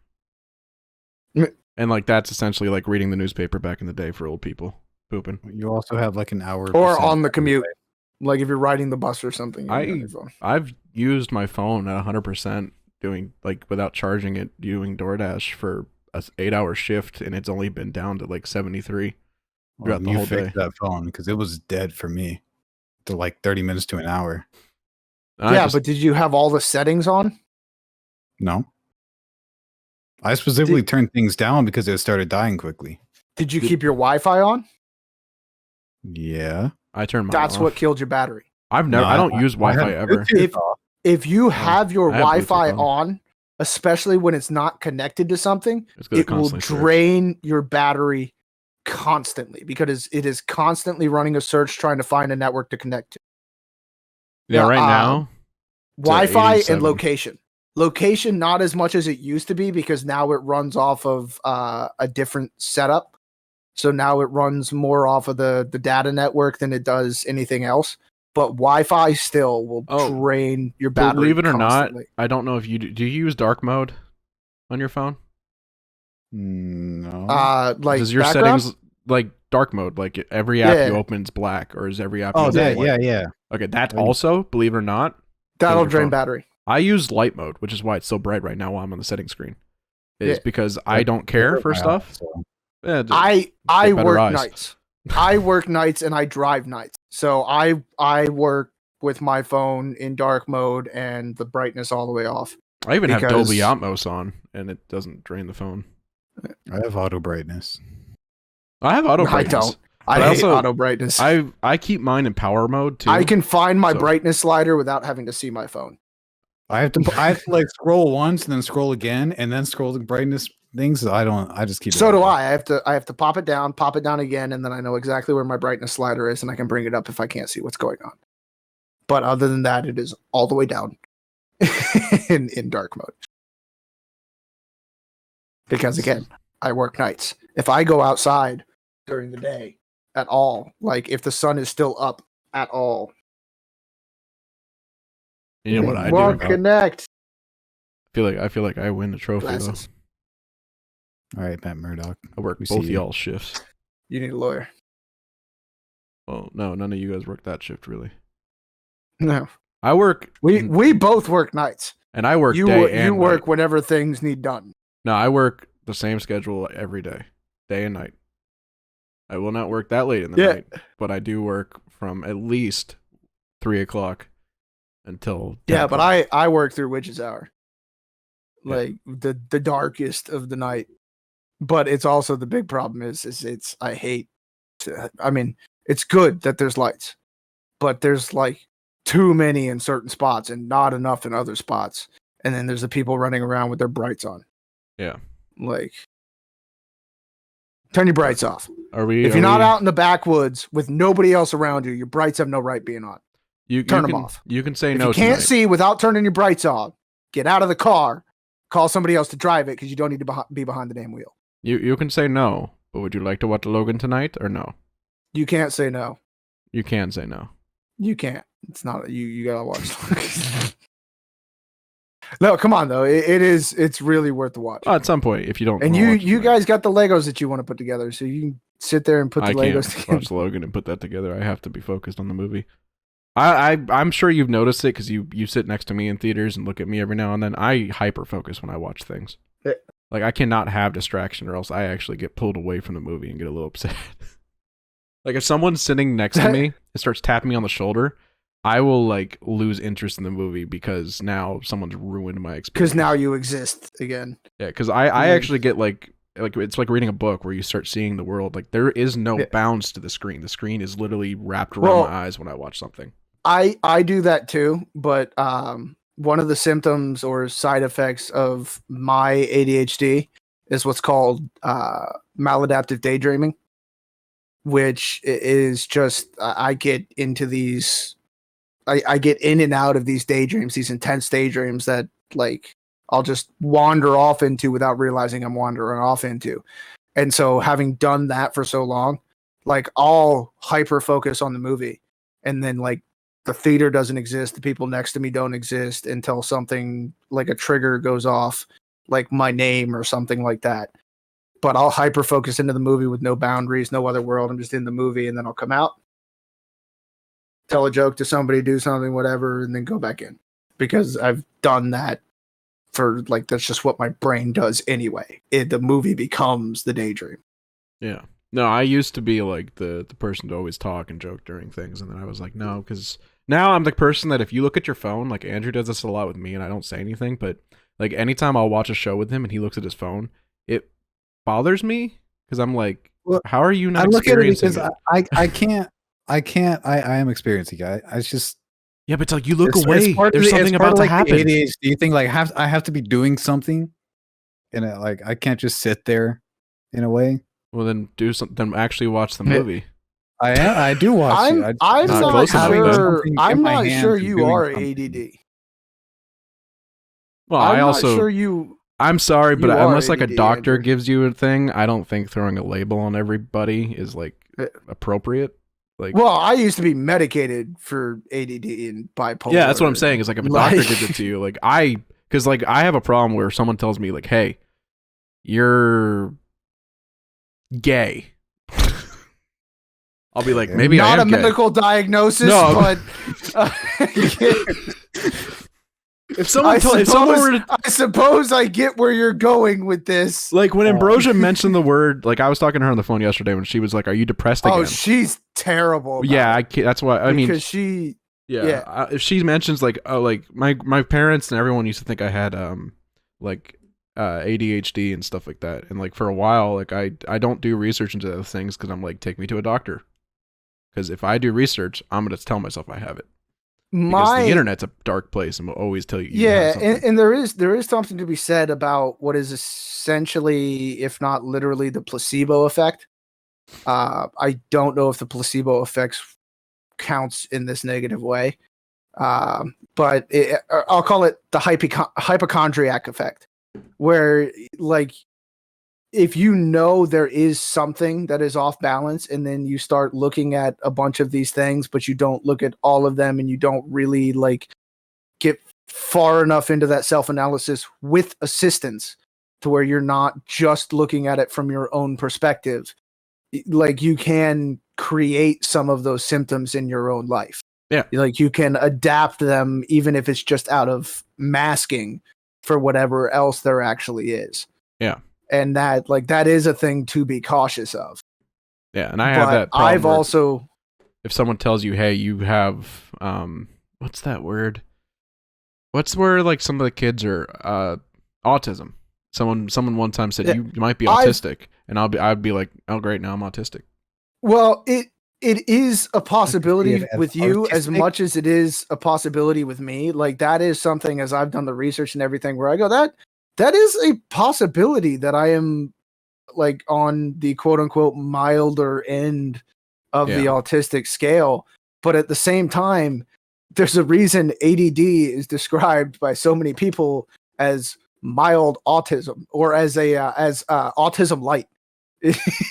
Mm. And like, that's essentially like reading the newspaper back in the day for old people. Pooping. You also have like an hour. Or percent on the commute. battery Like, if you're riding the bus or something. you're on your phone. I've used my phone at 100% doing, like, without charging it, doing DoorDash for a 8-hour shift, and it's only been down to like 73 throughout the you whole fixed day. that phone because it was dead for me. To like 30 minutes to an hour. But did you have all the settings on? No. I specifically turned things down because it started dying quickly. Did you keep your Wi-Fi on? Yeah. I turned mine That's off. what killed your battery. I've never. I don't use I had Wi-Fi ever. Bluetooth off. If you have your I have Wi-Fi Bluetooth on. on, especially when it's not connected to something, It's gonna it will constantly search. drain your battery constantly because it is constantly running a search trying to find a network to connect to. Yeah, right uh, now. Wi-Fi 87. and location. Location not as much as it used to be because now it runs off of a different setup. So now it runs more off of the data network than it does anything else. But Wi-Fi still will drain your battery. Believe it or not, constantly. I don't know if you do. Do you use dark mode on your phone? No. Like Does your background? settings like dark mode? Like every app you Yeah. open is black, or is every app? Oh, you that, open yeah, white? yeah. Okay, that Oh, you- also, believe it or not, That'll your drain phone. battery. I use light mode, which is why it's so bright right now while I'm on the settings screen. Is Yeah. because I don't care for My stuff. eyes, so- Yeah, I get better work eyes. nights. I work nights and I drive nights. So I work with my phone in dark mode and the brightness all the way off. I even have because- Dolby Atmos on, and it doesn't drain the phone. I have auto brightness. I have auto I brightness. don't. I But hate also, auto brightness. I keep mine in power mode too. I can find my So- brightness slider without having to see my phone. I have to like scroll once and then scroll again and then scroll the brightness things. I just keep it. So do I. I have to pop it down again, and then I know exactly where my brightness slider is, and I can bring it up if I can't see what's going on. But other than that, it is all the way down in dark mode. Because again, I work nights. If I go outside during the day at all, like if the sun is still up at all, You know what I Well, do? connect. I feel like I win the trophy Glasses. All right, Matt Murdock. though. I work We both see you. y'all shifts. You need a lawyer. Well, no, none of you guys work that shift really. No, I work. we both work nights. and I work You day and you work night. whenever things need done. No, I work the same schedule every day and night. I will not work that late in the Yeah. night, but I do work from at least 3:00 until 10 Yeah, but o'clock. I work through witch's hour, Yeah. like the darkest of the night. But it's also the big problem is it's I hate. I mean, it's good that there's lights, but there's like too many in certain spots and not enough in other spots. And then there's the people running around with their brights on. Yeah. Like, turn your brights off. Are we? If you're not out in the backwoods with nobody else around you, your brights have no right being on. turn 'em can, off. You can say If no. you can't tonight. see without turning your brights off, get out of the car, call somebody else to drive it because you don't need to be behind the damn wheel. You can say no, but would you like to watch Logan tonight or no? You can't say no. You can say no. You can't. It's not you. You gotta watch. No, come on though. It's really worth the watch. Well, at some point, if you don't. And wanna watch you tonight, guys got the Legos that you want to put together, so you can sit there and put the I Legos can't together. watch Logan and put that together. I have to be focused on the movie. I'm sure you've noticed it because you sit next to me in theaters and look at me every now and then. I hyper focus when I watch things. Yeah. Like I cannot have distraction, or else I actually get pulled away from the movie and get a little upset. Like if someone's sitting next to me and starts tapping me on the shoulder, I will like lose interest in the movie because now someone's ruined my experience. Because now you exist again. Yeah, because I actually get like it's like reading a book where you start seeing the world. Like there is no bounds to the screen. The screen is literally wrapped around my eyes when I watch something. I do that too, but one of the symptoms or side effects of my ADHD is what's called maladaptive daydreaming, which is just I get into these. I get in and out of these daydreams, these intense daydreams that like I'll just wander off into without realizing I'm wandering off into. And so having done that for so long, like I'll hyper focus on the movie and then like the theater doesn't exist, the people next to me don't exist until something like a trigger goes off, like my name or something like that. But I'll hyper focus into the movie with no boundaries, no other world. I'm just in the movie and then I'll come out, tell a joke to somebody, do something, whatever, and then go back in. Because I've done that for like that's just what my brain does anyway. The movie becomes the daydream. Yeah. No, I used to be like the person to always talk and joke during things, and then I was like, no, because now I'm the person that if you look at your phone, like Andrew does this a lot with me, and I don't say anything, but like anytime I'll watch a show with him and he looks at his phone, it bothers me because I'm like, Well, how are you not I look at it experiencing because it? I can't. I am experiencing it. I just Yeah, but it's like you look it's away. part of There's the- something it's part about of, to like, happen. The ADHD thing, like I have to be doing something, and like I can't just sit there. In a way, Well, then do something. Then actually watch the movie. I do watch. I'm it. I'm not not close enough, sure. Something in I'm my not hands sure and you doing are something. ADD. Well, I'm I also. not sure you. I'm sorry, but you are unless like a ADD, doctor Andrew. gives you a thing, I don't think throwing a label on everybody is like appropriate. Like, Well, I used to be medicated for ADD and bipolar. yeah, that's what I'm saying. Is like if a doctor Like- gives it to you, like because like I have a problem where someone tells me like, "Hey, you're gay." I'll be like, maybe not I a am gay. medical diagnosis, No. but If someone were to I suppose I get where you're going with this. like when Ambrosia mentioned the word, like I was talking to her on the phone yesterday when she was like, "Are you depressed again?" Oh, she's terrible. about Yeah, it, I can't, that's why I mean because she. yeah, yeah. if she mentions like oh like my parents and everyone used to think I had like ADHD and stuff like that, and like for a while like I don't do research into those things because I'm like take me to a doctor, because if I do research I'm gonna tell myself I have it. Because the internet's a dark place and will always tell you. And there is something to be said about what is essentially, if not literally, the placebo effect. I don't know if the placebo effect counts in this negative way, but I'll call it the hypochondriac effect, where like if you know there is something that is off balance, and then you start looking at a bunch of these things, but you don't look at all of them, and you don't really like get far enough into that self-analysis with assistance to where you're not just looking at it from your own perspective, like you can create some of those symptoms in your own life. Yeah. Like you can adapt them, even if it's just out of masking for whatever else there actually is. Yeah. And that is a thing to be cautious of. Yeah, and I have that problem. I've also, if someone tells you, "Hey, you have what's that word? What's where like some of the kids are autism?" Someone one time said you might be autistic, and I'd be like, "Oh, great, now I'm autistic." Well, it is a possibility with you as much as it is a possibility with me. Like that is something, as I've done the research and everything, where I go that is a possibility that I am like on the quote unquote milder end of the autistic scale. But at the same time, there's a reason ADD is described by so many people as mild autism or as autism light.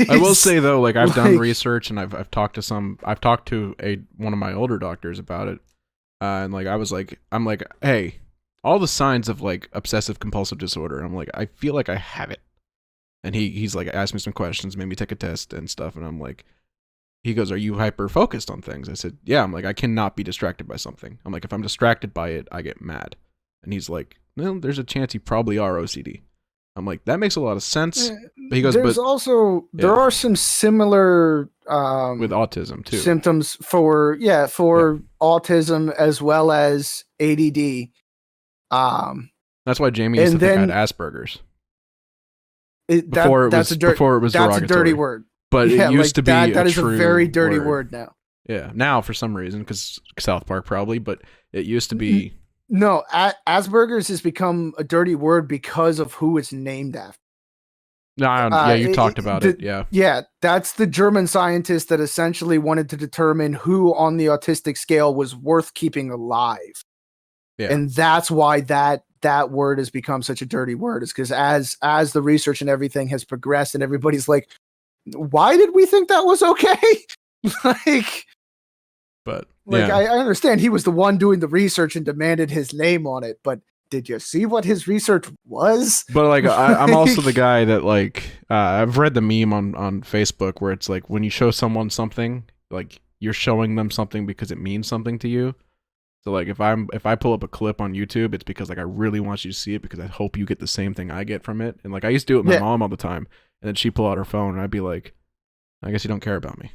I will say though, like I've done research and I've talked to one of my older doctors about it, and like I'm like, hey, all the signs of like obsessive compulsive disorder. I'm like, I feel like I have it. And he's like asked me some questions, made me take a test and stuff, and I'm like, he goes, "Are you hyper focused on things?" I said, "Yeah." I'm like, I cannot be distracted by something. I'm like, if I'm distracted by it, I get mad. And he's like, "Well, there's a chance you probably are OCD." I'm like, that makes a lot of sense. But he goes, there are some similar with autism too symptoms for autism as well as ADD. That's why Jamie used to think I had Asperger's. Before it was derogatory. That's a dirty word. But it used to be that is a very dirty word now. Yeah, now for some reason, because South Park probably, but it used to be. No, Asperger's has become a dirty word because of who it's named after. No, you talked about it. Yeah. Yeah, that's the German scientist that essentially wanted to determine who on the autistic scale was worth keeping alive. Yeah. And that's why that word has become such a dirty word, is because as the research and everything has progressed and everybody's like, why did we think that was okay? I understand he was the one doing the research and demanded his name on it, but did you see what his research was? But like, I'm also the guy that like, I've read the meme on Facebook where it's like, when you show someone something, like you're showing them something because it means something to you. So like, if I pull up a clip on YouTube, it's because like I really want you to see it because I hope you get the same thing I get from it. And like I used to do it with my mom all the time, and then she'd pull out her phone and I'd be like, I guess you don't care about me.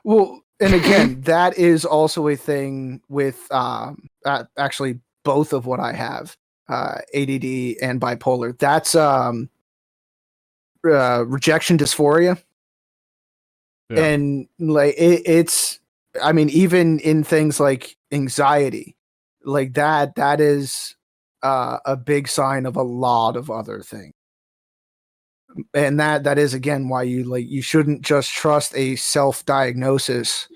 Well, and again, that is also a thing with actually both of what I have, ADD and bipolar. That's rejection dysphoria. Yeah. And like it's, I mean, even in things like anxiety, like that is a big sign of a lot of other things. And that is again why you shouldn't just trust a self-diagnosis,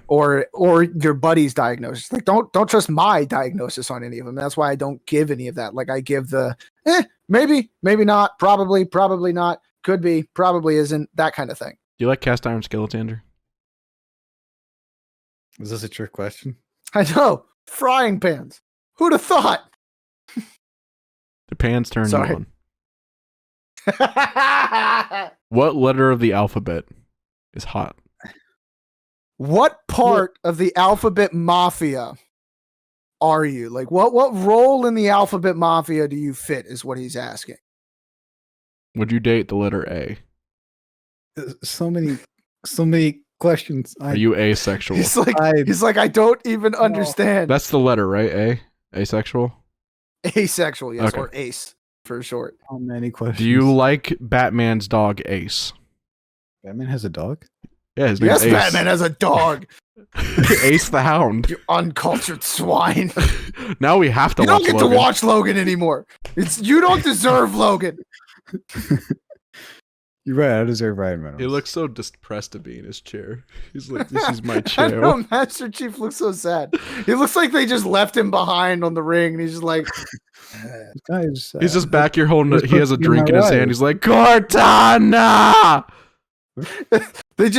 or your buddy's diagnosis. Like don't trust my diagnosis on any of them. That's why I don't give any of that. Like I give the maybe not, probably not, could be, probably isn't, that kind of thing. Do you like cast iron skillets, Andrew? Is this a trick question? I know. Frying pans. Who'd have thought? The pans turn you on. What letter of the alphabet is hot? What part of the alphabet mafia are you? Like what role in the alphabet mafia do you fit is what he's asking. Would you date the letter A? So many questions. Are you asexual? He's like, I don't even understand. That's the letter, right? A? Asexual? Asexual, yes, okay. Or ace for short. How many questions? Do you like Batman's dog Ace? Batman has a dog? Yeah, his name's Ace. Batman has a dog. Ace the Hound. You uncultured swine. Now we have to You watch don't get Logan. to watch Logan anymore. You don't deserve Logan. You're right. I deserve Ryan Reynolds. He looks so depressed to be in his chair. He's like, this is my I chair. know, Master Chief looks so sad. He looks like they just left him behind on the ring, and he's just like, Guys, He's just back here holding You're it. He has a supposed to be drink my in his wife. hand. He's like, Cortana! they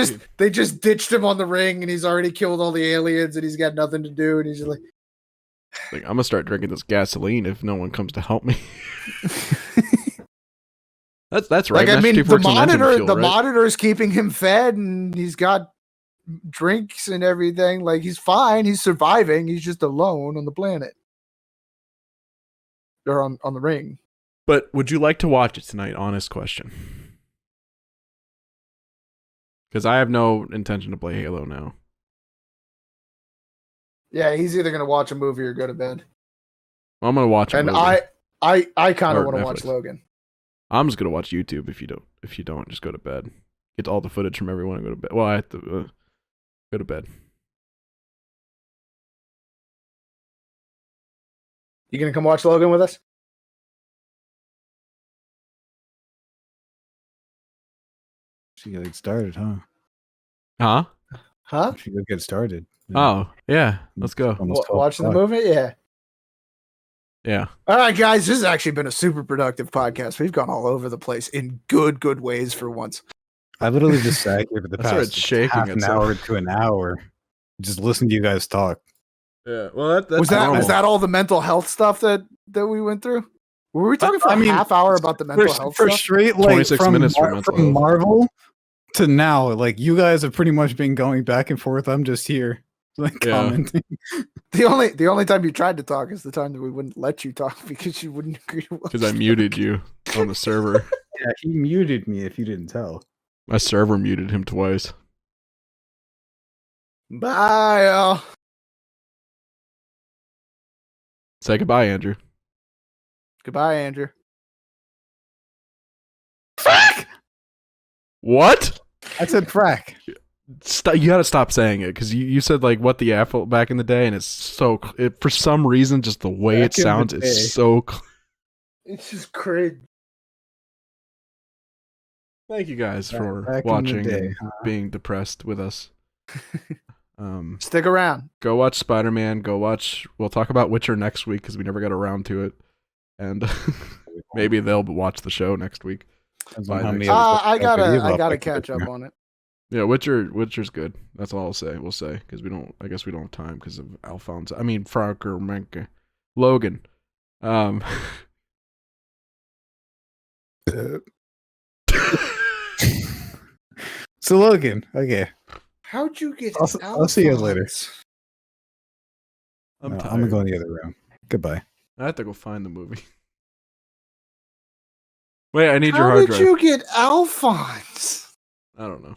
just ditched him on the ring, and he's already killed all the aliens, and he's got nothing to do, and he's just like, Like, I'm gonna start drinking this gasoline if no one comes to help me. That's right. like I Master mean, Chief the works on engine monitor, fuel, the right? monitor's keeping him fed, and he's got drinks and everything. Like he's fine, he's surviving. He's just alone on the planet or on the ring. But would you like to watch it tonight? Honest question. Because I have no intention to play Halo now. Yeah, he's either gonna watch a movie or go to bed. I'm gonna watch a And movie. I kind Or of want to watch Netflix. Logan. I'm just gonna watch YouTube. If you don't, just go to bed. Get all the footage from everyone and go to bed. Well, I have to go to bed. You gonna come watch Logan with us? She got started, huh? Huh? Huh? She got get started. Oh, yeah. Let's go. Almost 12 Watching the o'clock. movie? Yeah. Yeah. All right, guys. This has actually been a super productive podcast. We've gone all over the place in good ways for once. I literally just sat here for the I started past shaking half an itself. hour to an hour, just listening to you guys talk. Yeah. Well, that's Was that all the mental health stuff that we went through? Were we talking for I mean, a half hour about the mental health For stuff? straight like 26 from, minutes for mental from health. Marvel to now, like you guys have pretty much been going back and forth. I'm just here, like Yeah. commenting. The only time you tried to talk is the time that we wouldn't let you talk because you wouldn't agree to Because I muted you on the server. Yeah, he muted me. If you didn't tell. My server muted him twice. Bye, y'all. Say goodbye, Andrew. Goodbye, Andrew. What? I said frack. You gotta stop saying it because you said like what the apple back in the day, and it's so for some reason just the way it Back in the sounds, day. it's so. It's just crazy. Thank you guys for Back in the watching day, and huh? being depressed with us. Stick around. Go watch Spider-Man. We'll talk about Witcher next week because we never got around to it, and maybe they'll watch the show next week. Depends on Bye how next many other I videos gotta up I can catch get up there. on it. Yeah, Witcher's good. That's all I'll say. We'll say because I guess we don't have time because of Alphonse. I mean, Franker Menke, Logan. So Logan, okay. How'd you get? I'll see you later. Alphonse? I'm I'm tired. gonna go in the other room. Goodbye. I have to go find the movie. Wait, I need your How hard did drive. you get Alphonse? I don't know.